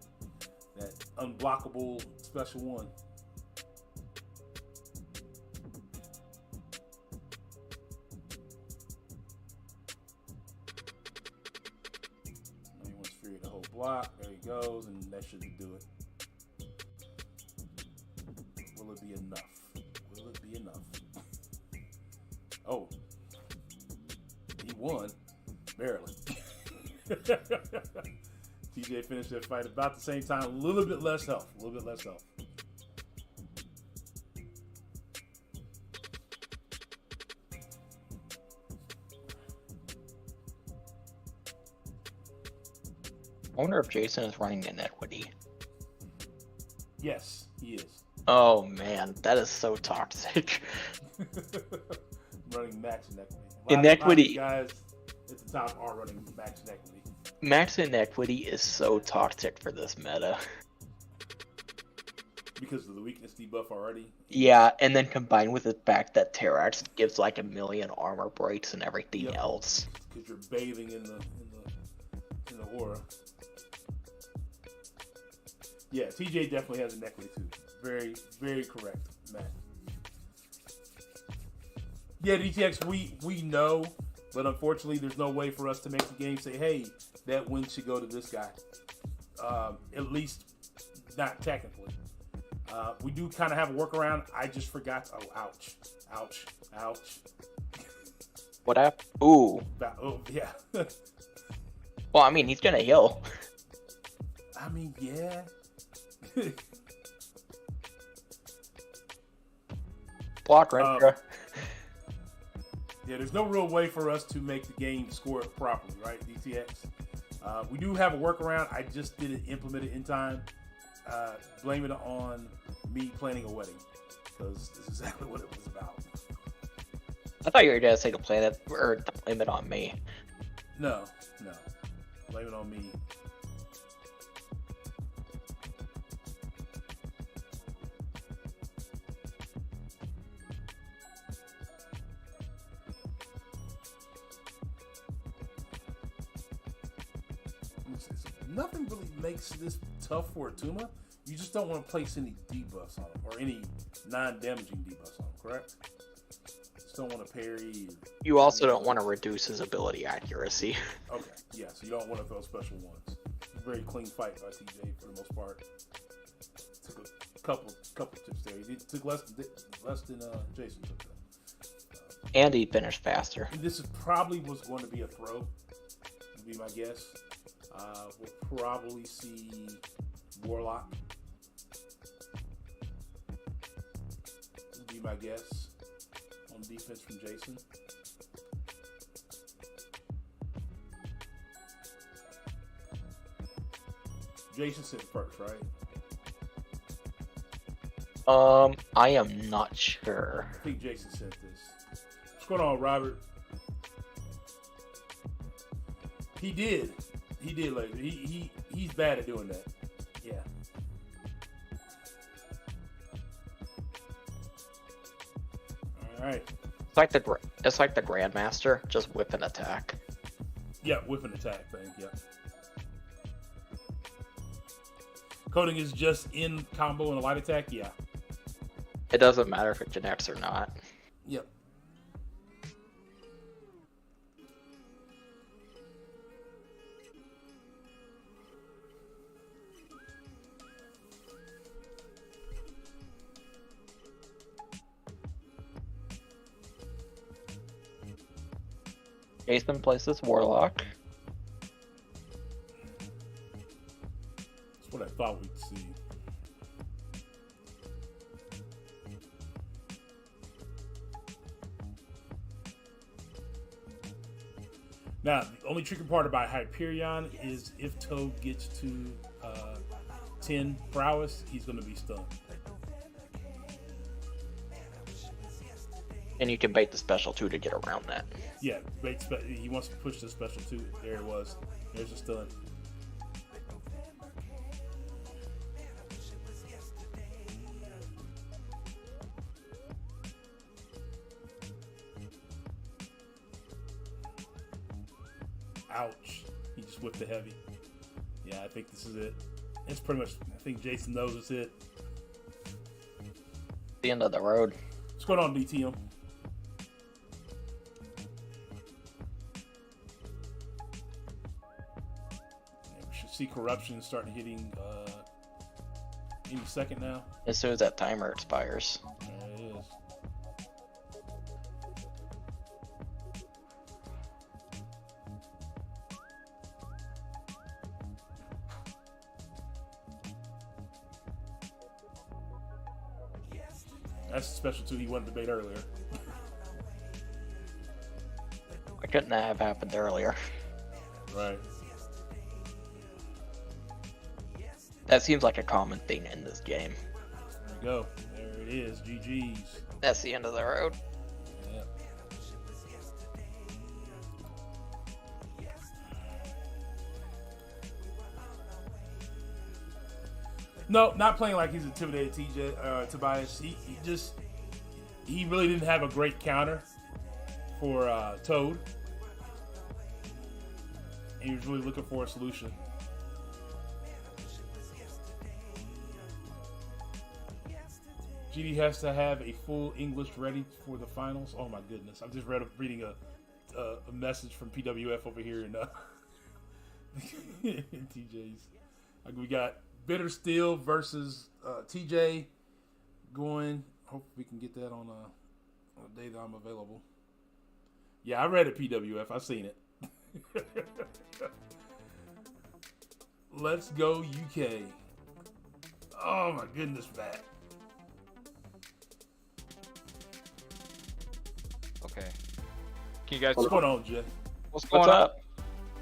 That unblockable special one. Now he wants Fury the whole block. There he goes, and that should do it. Will it be enough? Will it be enough? Oh. He won. Barely. TJ finished that fight about the same time. A little bit less health. A little bit less health. I wonder if Jason is running Inequity. Yes, he is. Oh man, that is so toxic. Running max inequity. Inequity. A lot of guys at the top are running max inequity. Max Inequity is so toxic for this meta. Because of the weakness debuff already. Yeah, and then combined with the fact that Terrax gives like 1,000,000 armor breaks and everything else. Because you're bathing in the aura. Yeah, TJ definitely has inequity too. Very, very correct, Matt. Yeah, DTX, we know, but unfortunately, there's no way for us to make the game say, hey, that win should go to this guy. At least not technically. We do kind of have a workaround. I just forgot. Oh, ouch. Ouch. Ouch. What happened? Ooh. Oh, yeah. Well, I mean, he's gonna heal. I mean, yeah. Block Rendra. Yeah, there's no real way for us to make the game score it properly, right, DTX? We do have a workaround. I just didn't implement it in time. Blame it on me planning a wedding, because this is exactly what it was about. I thought you were gonna say to play that or to blame it on me. No. Blame it on me. Nothing really makes this tough for Atuma. You just don't want to place any debuffs on him, or any non-damaging debuffs on him, correct? Just don't want to parry. You also don't want to reduce his ability accuracy. Okay, yeah, so you don't want to throw special ones. Very clean fight by TJ for the most part. Took a couple tips there. He took less than Jason took them. And he finished faster. And this is probably was going to be a throw, would be my guess. We'll probably see Warlock. Would be my guess on defense from Jason. Jason sent first, right? I am not sure. I think Jason sent this. What's going on, Robert? He did. He did later. He's bad at doing that. Yeah. All right. It's like the Grandmaster, just whip and attack. Yeah, whip and attack thing. Yeah. Coding is just in combo and a light attack. Yeah. It doesn't matter if it connects or not. Yep. Jason places Warlock. That's what I thought we'd see. Now, the only tricky part about Hyperion is if Toad gets to 10 prowess, he's going to be stunned. And you can bait the special 2 to get around that. Yeah, he wants to push the special 2. There it was. There's a stun. Ouch. He just whipped the heavy. Yeah, I think this is it. It's pretty much, I think Jason knows it's it. The end of the road. What's going on, DTM? We should see corruption start hitting any second now. As soon as that timer expires. There it is. That's the special 2 he wanted to debate earlier. Why couldn't that have happened earlier? Right. That seems like a common thing in this game. There we go. There it is. GG's. That's the end of the road. Yep. No, not playing like he's intimidated Tobias. He really didn't have a great counter for Toad. And he was really looking for a solution. GD has to have a full English ready for the finals. Oh my goodness! I'm just reading a message from PWF over here in TJ's. Like we got Bitter Steel versus TJ going. Hope we can get that on a day that I'm available. Yeah, I read it, PWF. I've seen it. Let's go UK. Oh my goodness, Matt. Okay. Can you guys? What's going on, Jay? What's going What's on? up?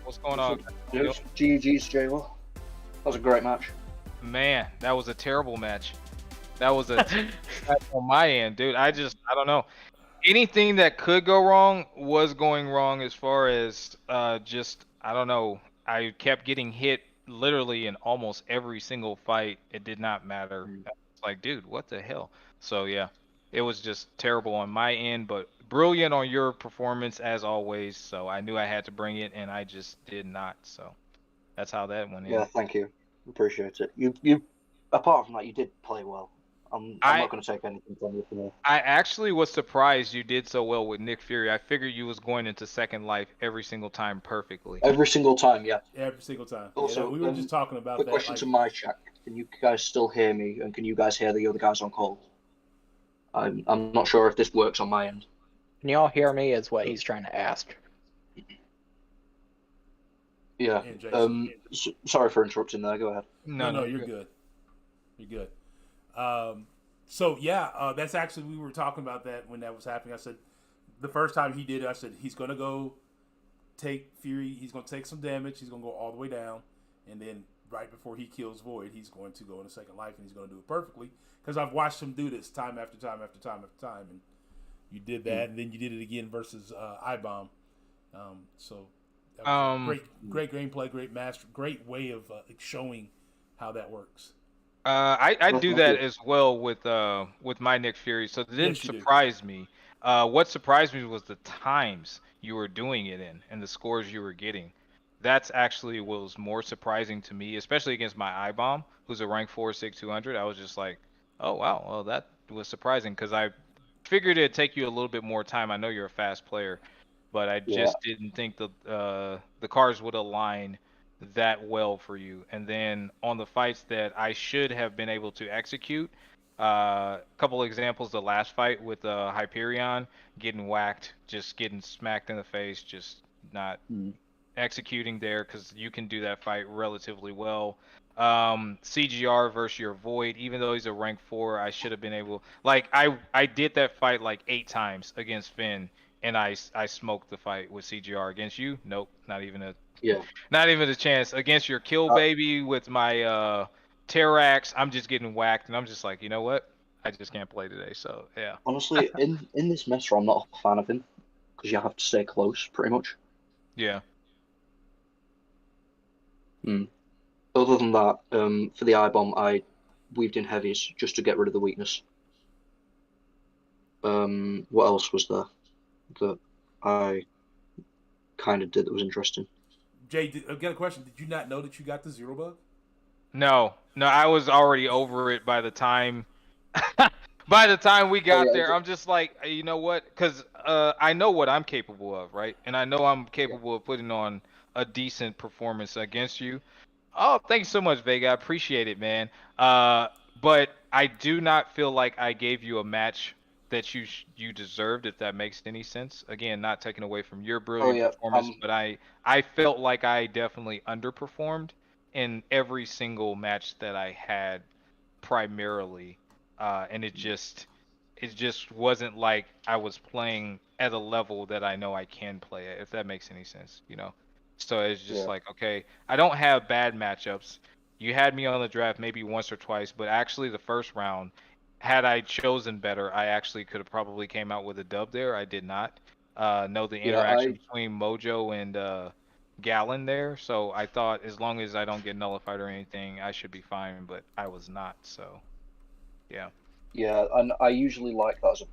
What's going on? GG's, Jayla. That was a great match. Man, that was a terrible match. That was a match on my end, dude. I don't know. Anything that could go wrong was going wrong as far as I don't know. I kept getting hit literally in almost every single fight. It did not matter. It's like, dude, what the hell? So yeah, it was just terrible on my end, but brilliant on your performance as always. So I knew I had to bring it, and I just did not. So that's how that went in. Yeah, thank you. Appreciate it. You. Apart from that, you did play well. I'm not going to take anything from you for now. I actually was surprised you did so well with Nick Fury. I figured you was going into Second Life every single time perfectly. Every single time, yeah. Every single time. Also, we were just talking about quick that. question to my chat. Can you guys still hear me? And can you guys hear the other guys on call? I'm not sure if this works on my end. Can you all hear me? Is what he's trying to ask. Yeah. Sorry for interrupting there. Go ahead. No, you're good. You're good. So yeah, that's actually, we were talking about that when that was happening. I said the first time he did it, I said he's gonna go take Fury. He's gonna take some damage. He's gonna go all the way down, and then right before he kills Void, he's going to go in a second life, and he's going to do it perfectly. Because I've watched him do this time after time after time after time, and you did that, and then you did it again versus iBomb. So that was great gameplay, great master, great way of showing how that works. I do that as well with my Nick Fury, so it didn't surprise me. What surprised me was the times you were doing it in and the scores you were getting. That's actually what was more surprising to me, especially against my iBomb, who's a rank 4/6/200. I was just like, oh wow, well that was surprising because I figured it'd take you a little bit more time. I know you're a fast player, but I just didn't think the cards would align that well for you. And then on the fights that I should have been able to execute, a couple examples, the last fight with Hyperion, getting whacked, just getting smacked in the face, just not executing there because you can do that fight relatively well. CGR versus your Void, even though he's a rank 4, I should have been able, like I did that fight like 8 times against Finn, and I smoked the fight with CGR. Against you, nope, not even a chance. Against your Kill Baby with my Terrax, I'm just getting whacked, and I'm just like, you know what, I just can't play today. So yeah. Honestly, in this meta, I'm not a fan of him because you have to stay close, pretty much. Yeah. Other than that, for the iBomb, I weaved in heavies just to get rid of the weakness. What else was there that I kind of did that was interesting? Jay, I've got a question. Did you not know that you got the 0 bug? No, I was already over it by the time. By the time we got there, I'm just like, you know what? Because I know what I'm capable of, right? And I know I'm capable of putting on a decent performance against you. Oh, thanks so much, Vega. I appreciate it, man. But I do not feel like I gave you a match that you deserved, if that makes any sense. Again, not taking away from your brilliant performance, but I felt like I definitely underperformed in every single match that I had primarily. And it just wasn't like I was playing at a level that I know I can play at, if that makes any sense, you know? So it's just like, okay, I don't have bad matchups. You had me on the draft maybe once or twice, but actually the first round, had I chosen better, I actually could have probably came out with a dub there. I did not know the interaction between Mojo and Gallon there, so I thought as long as I don't get nullified or anything, I should be fine, but I was not, so yeah. Yeah, and I usually like that as a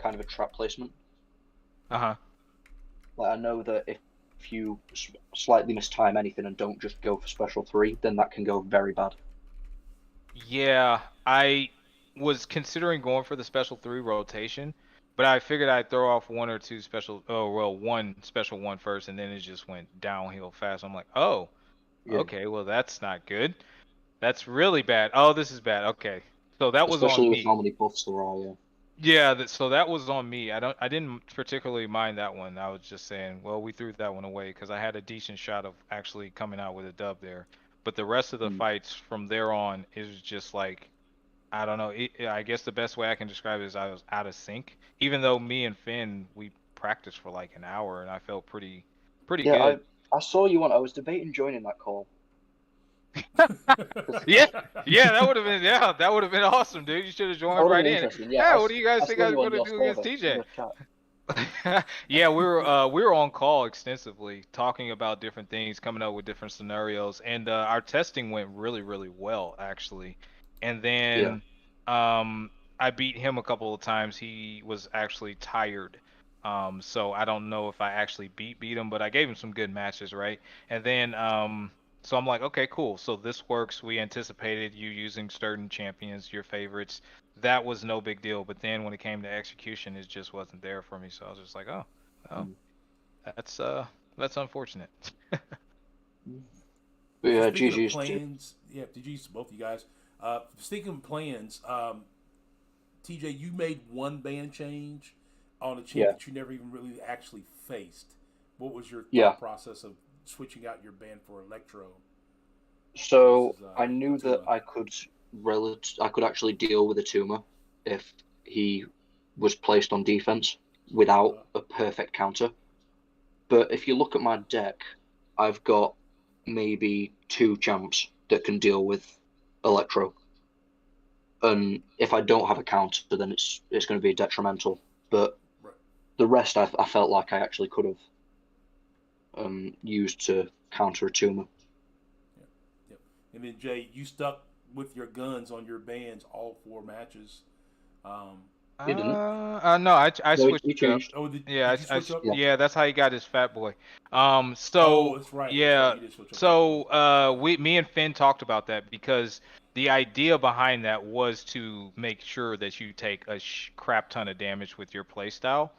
kind of a trap placement. Like, I know that if you slightly mistime anything and don't just go for special 3, then that can go very bad. Yeah, I was considering going for the special 3 rotation, but I figured I'd throw off one special 1 first, and then it just went downhill fast. I'm like, oh, okay, well that's not good. That's really bad. Oh, this is bad. Okay. So that was on me. Especially with how many buffs there are, so that was on me. I didn't particularly mind that one. I was just saying, well, we threw that one away because I had a decent shot of actually coming out with a dub there. But the rest of the fights from there on is just like, I don't know. I guess the best way I can describe it is I was out of sync. Even though me and Finn, we practiced for like an hour and I felt pretty good. I saw you on. I was debating joining that call. yeah, that would have been awesome, dude. You should have joined right in. Yeah, what do you guys think I was going to do against TJ? Yeah, we were on call extensively, talking about different things, coming up with different scenarios, and our testing went really, really well, actually. And then I beat him a couple of times. He was actually tired. So I don't know if I actually beat him, but I gave him some good matches, right? And then so I'm like, okay, cool. So this works. We anticipated you using certain champions, your favorites. That was no big deal. But then when it came to execution, it just wasn't there for me. So I was just like, oh, that's unfortunate. But yeah, GG's. Plans, GG's to both of you guys. Speaking of plans, TJ, you made one ban change on a champ that you never even really actually faced. What was your thought process of switching out your ban for Electro? So I knew that I could actually deal with a Tuma if he was placed on defense without a perfect counter. But if you look at my deck, I've got maybe 2 champs that can deal with Electro. And if I don't have a counter, then it's going to be detrimental. But the rest, I felt like I actually could have used to counter a tumor. Yep. And then Jay, you stuck with your guns on your bands all 4 matches. You didn't? No, I switched he changed. Oh, did Yeah, you switch up? Yeah, that's how he got his fat boy. Oh, that's right. Yeah, You did switch up. so me and Finn talked about that because the idea behind that was to make sure that you take a crap ton of damage with your playstyle,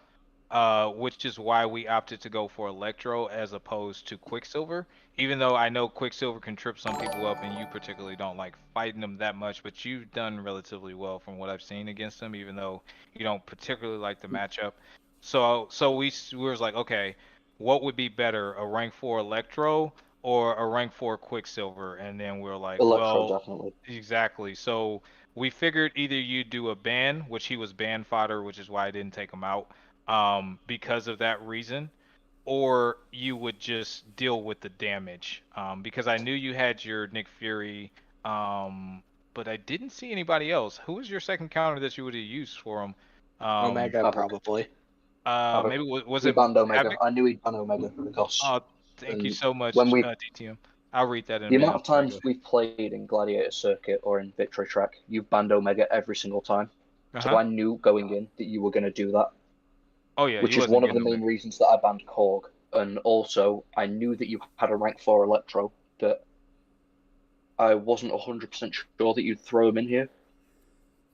which is why we opted to go for Electro as opposed to Quicksilver. Even though I know Quicksilver can trip some people up, and you particularly don't like fighting them that much, but you've done relatively well from what I've seen against them, even though you don't particularly like the matchup. So we was like, okay, what would be better, a rank 4 Electro or a rank 4 Quicksilver? And then we're like, Electro, well, definitely. exactly. So we figured either you do a ban, which he was ban fodder, which is why I didn't take him out, because of that reason, or you would just deal with the damage, because I knew you had your Nick Fury, but I didn't see anybody else. Who was your second counter that you would have used for him? Omega, Havoc. probably. Maybe was He it banned Omega. Havoc? I knew he'd ban Omega because Oh, thank you so much, when we DTM. I'll read that in a the minute. amount of times we've played in Gladiator Circuit or in Victory Track, you've banned Omega every single time. So I knew going in that you were going to do that. Oh yeah, which is one of the main reasons that I banned Korg. And also, I knew that you had a rank 4 Electro, but I wasn't 100% sure that you'd throw him in here.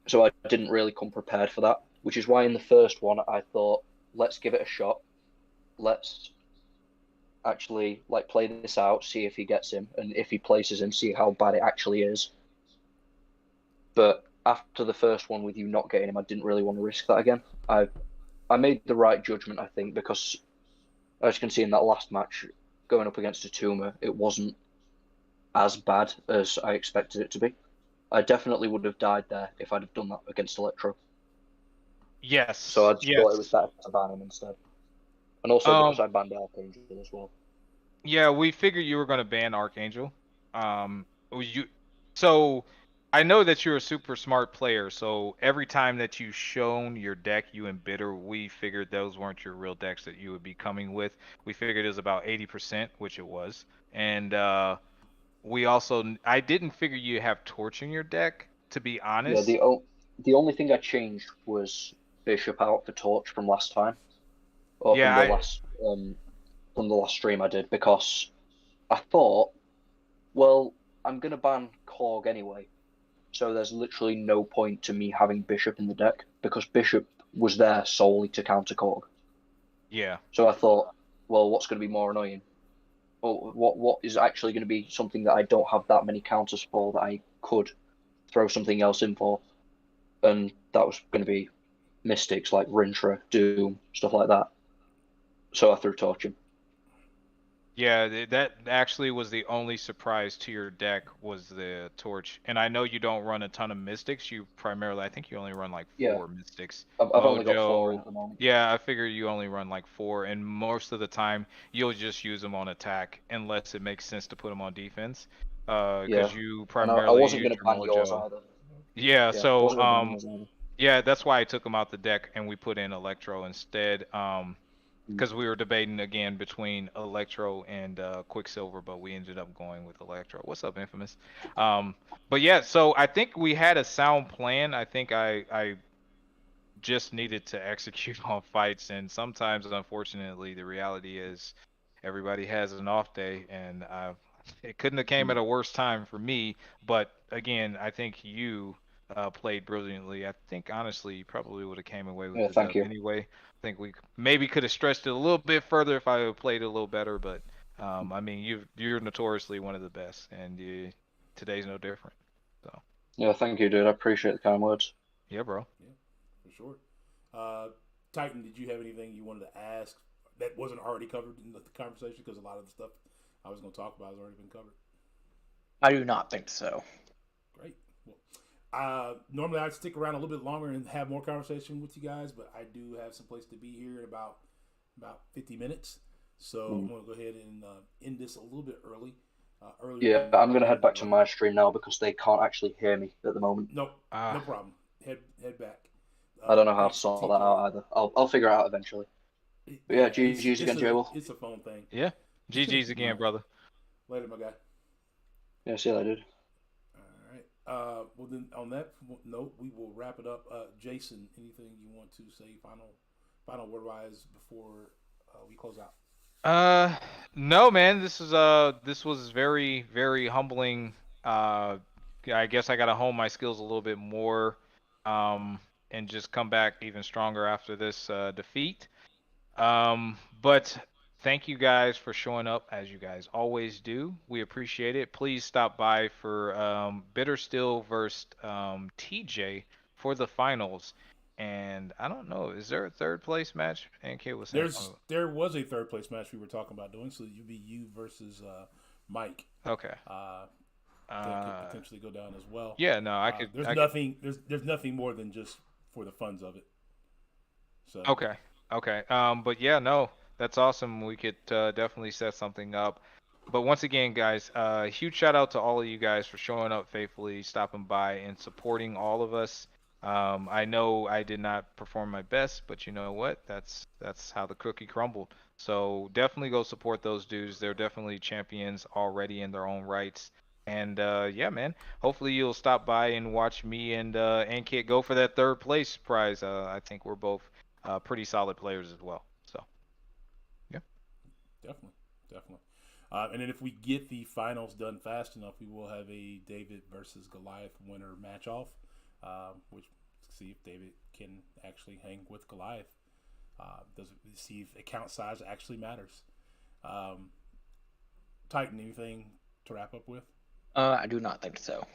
So I didn't really come prepared for that, which is why in the first one I thought, let's give it a shot. Let's actually play this out, see if he gets him, and if he places him, see how bad it actually is. But after the first one with you not getting him, I didn't really want to risk that again. I made the right judgment, I think, because as you can see in that last match, going up against a tumor, it wasn't as bad as I expected it to be. I definitely would have died there if I'd have done that against Electro. Yes. So I just thought it was better to ban him instead. And also because I banned Archangel as well. Yeah, we figured you were going to ban Archangel. So I know that you're a super smart player, so every time that you've shown your deck, you embitter, we figured those weren't your real decks that you would be coming with. We figured it was about 80%, which it was. And I didn't figure you have Torch in your deck, to be honest. Yeah, the only thing I changed was Bishop out for Torch from last time. Or from the last stream I did, because I thought, well, I'm going to ban Korg anyway. So there's literally no point to me having Bishop in the deck, because Bishop was there solely to counter Korg. Yeah. So I thought, well, what's going to be more annoying? Well, what is actually going to be something that I don't have that many counters for that I could throw something else in for? And that was going to be Mystics like Rintra, Doom, stuff like that. So I threw Torch in. Yeah, that actually was the only surprise to your deck, was the Torch. And I know you don't run a ton of Mystics. You primarily, I think you only run like 4 Mystics. I've only got 4 at the moment. Yeah, I figure you only run like 4, and most of the time you'll just use them on attack unless it makes sense to put them on defense. Because you primarily. I wasn't going to ban yours either. Yeah, so yeah, that's why I took them out the deck and we put in Electro instead. Because we were debating again between Electro and Quicksilver, but we ended up going with Electro. What's up, Infamous? But yeah, so I think we had a sound plan. I think I just needed to execute on fights, and sometimes, unfortunately, the reality is everybody has an off day, and it couldn't have came at a worse time for me. But again, I think you played brilliantly. I think honestly, you probably would have came away with the dub anyway. I think we maybe could have stretched it a little bit further if I played it a little better. But I mean, you're notoriously one of the best, and today's no different. So. Yeah, thank you, dude. I appreciate the kind words. Yeah, bro. Yeah, for sure. Titan, did you have anything you wanted to ask that wasn't already covered in the conversation? Because a lot of the stuff I was going to talk about has already been covered. I do not think so. Great. Well, normally I'd stick around a little bit longer and have more conversation with you guys, but I do have some place to be here in about 50 minutes. So I'm going to go ahead and end this a little bit early. Yeah, I'm gonna head back to my stream now because they can't actually hear me at the moment. Nope, no problem. Head back. I don't know how to sort that out either. I'll figure it out eventually. But yeah, GG's again, J-Will. It's a phone thing. Yeah, GG's again, brother. Later, my guy. Yeah, see you later. All right. Well, then on that note, we will wrap it up. Jason, anything you want to say, final word wise before we close out? No, man. This was very, very humbling. I guess I gotta hone my skills a little bit more, and just come back even stronger after this defeat. But thank you guys for showing up as you guys always do. We appreciate it. Please stop by for Bitter Still versus TJ for the finals. And I don't know, is there a third place match? NK was saying there was a third place match we were talking about doing, so you'd be you versus Mike. Okay. That could potentially go down as well. Yeah, no, I could. There's nothing more than just for the funds of it. So okay. But yeah, no, that's awesome. We could definitely set something up. But once again, guys, huge shout out to all of you guys for showing up faithfully, stopping by, and supporting all of us. I know I did not perform my best, but you know what? That's how the cookie crumbled. So definitely go support those dudes. They're definitely champions already in their own rights. And yeah, man. Hopefully you'll stop by and watch me and Kit go for that third place prize. I think we're both pretty solid players as well. So yeah, definitely. And then if we get the finals done fast enough, we will have a David versus Goliath winner match off. Which see if David can actually hang with Goliath. See if account size actually matters. Titan, anything to wrap up with? I do not think so.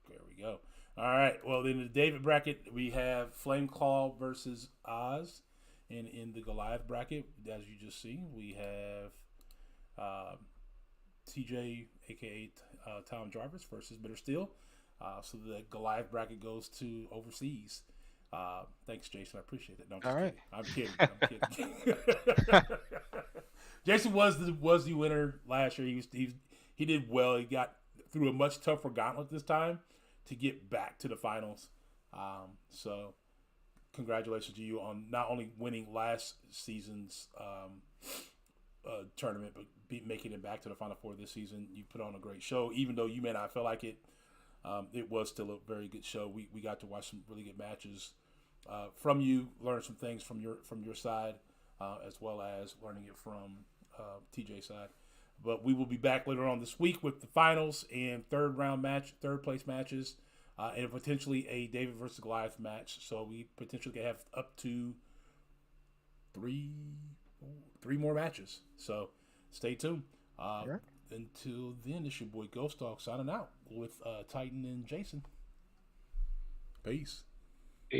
There we go. All right. Well, in the David bracket, we have Flameclaw versus Oz, and in the Goliath bracket, as you just see, we have TJ, aka Tom Jarvis, versus Bitter Steel. So the Goliath bracket goes to overseas. Thanks, Jason. I appreciate it. No, I'm just kidding. I'm kidding. Jason was the winner last year. He did well. He got through a much tougher gauntlet this time to get back to the finals. So congratulations to you on not only winning last season's tournament, but making it back to the Final Four this season. You put on a great show, even though you may not feel like it. It was still a very good show. We got to watch some really good matches from you, learn some things from your side, as well as learning it from TJ's side. But we will be back later on this week with the finals and third place matches, and potentially a David versus Goliath match. So we potentially can have up to three more matches. So stay tuned. Sure. Until then, it's your boy Ghostdog signing out with Titan and Jason. Peace.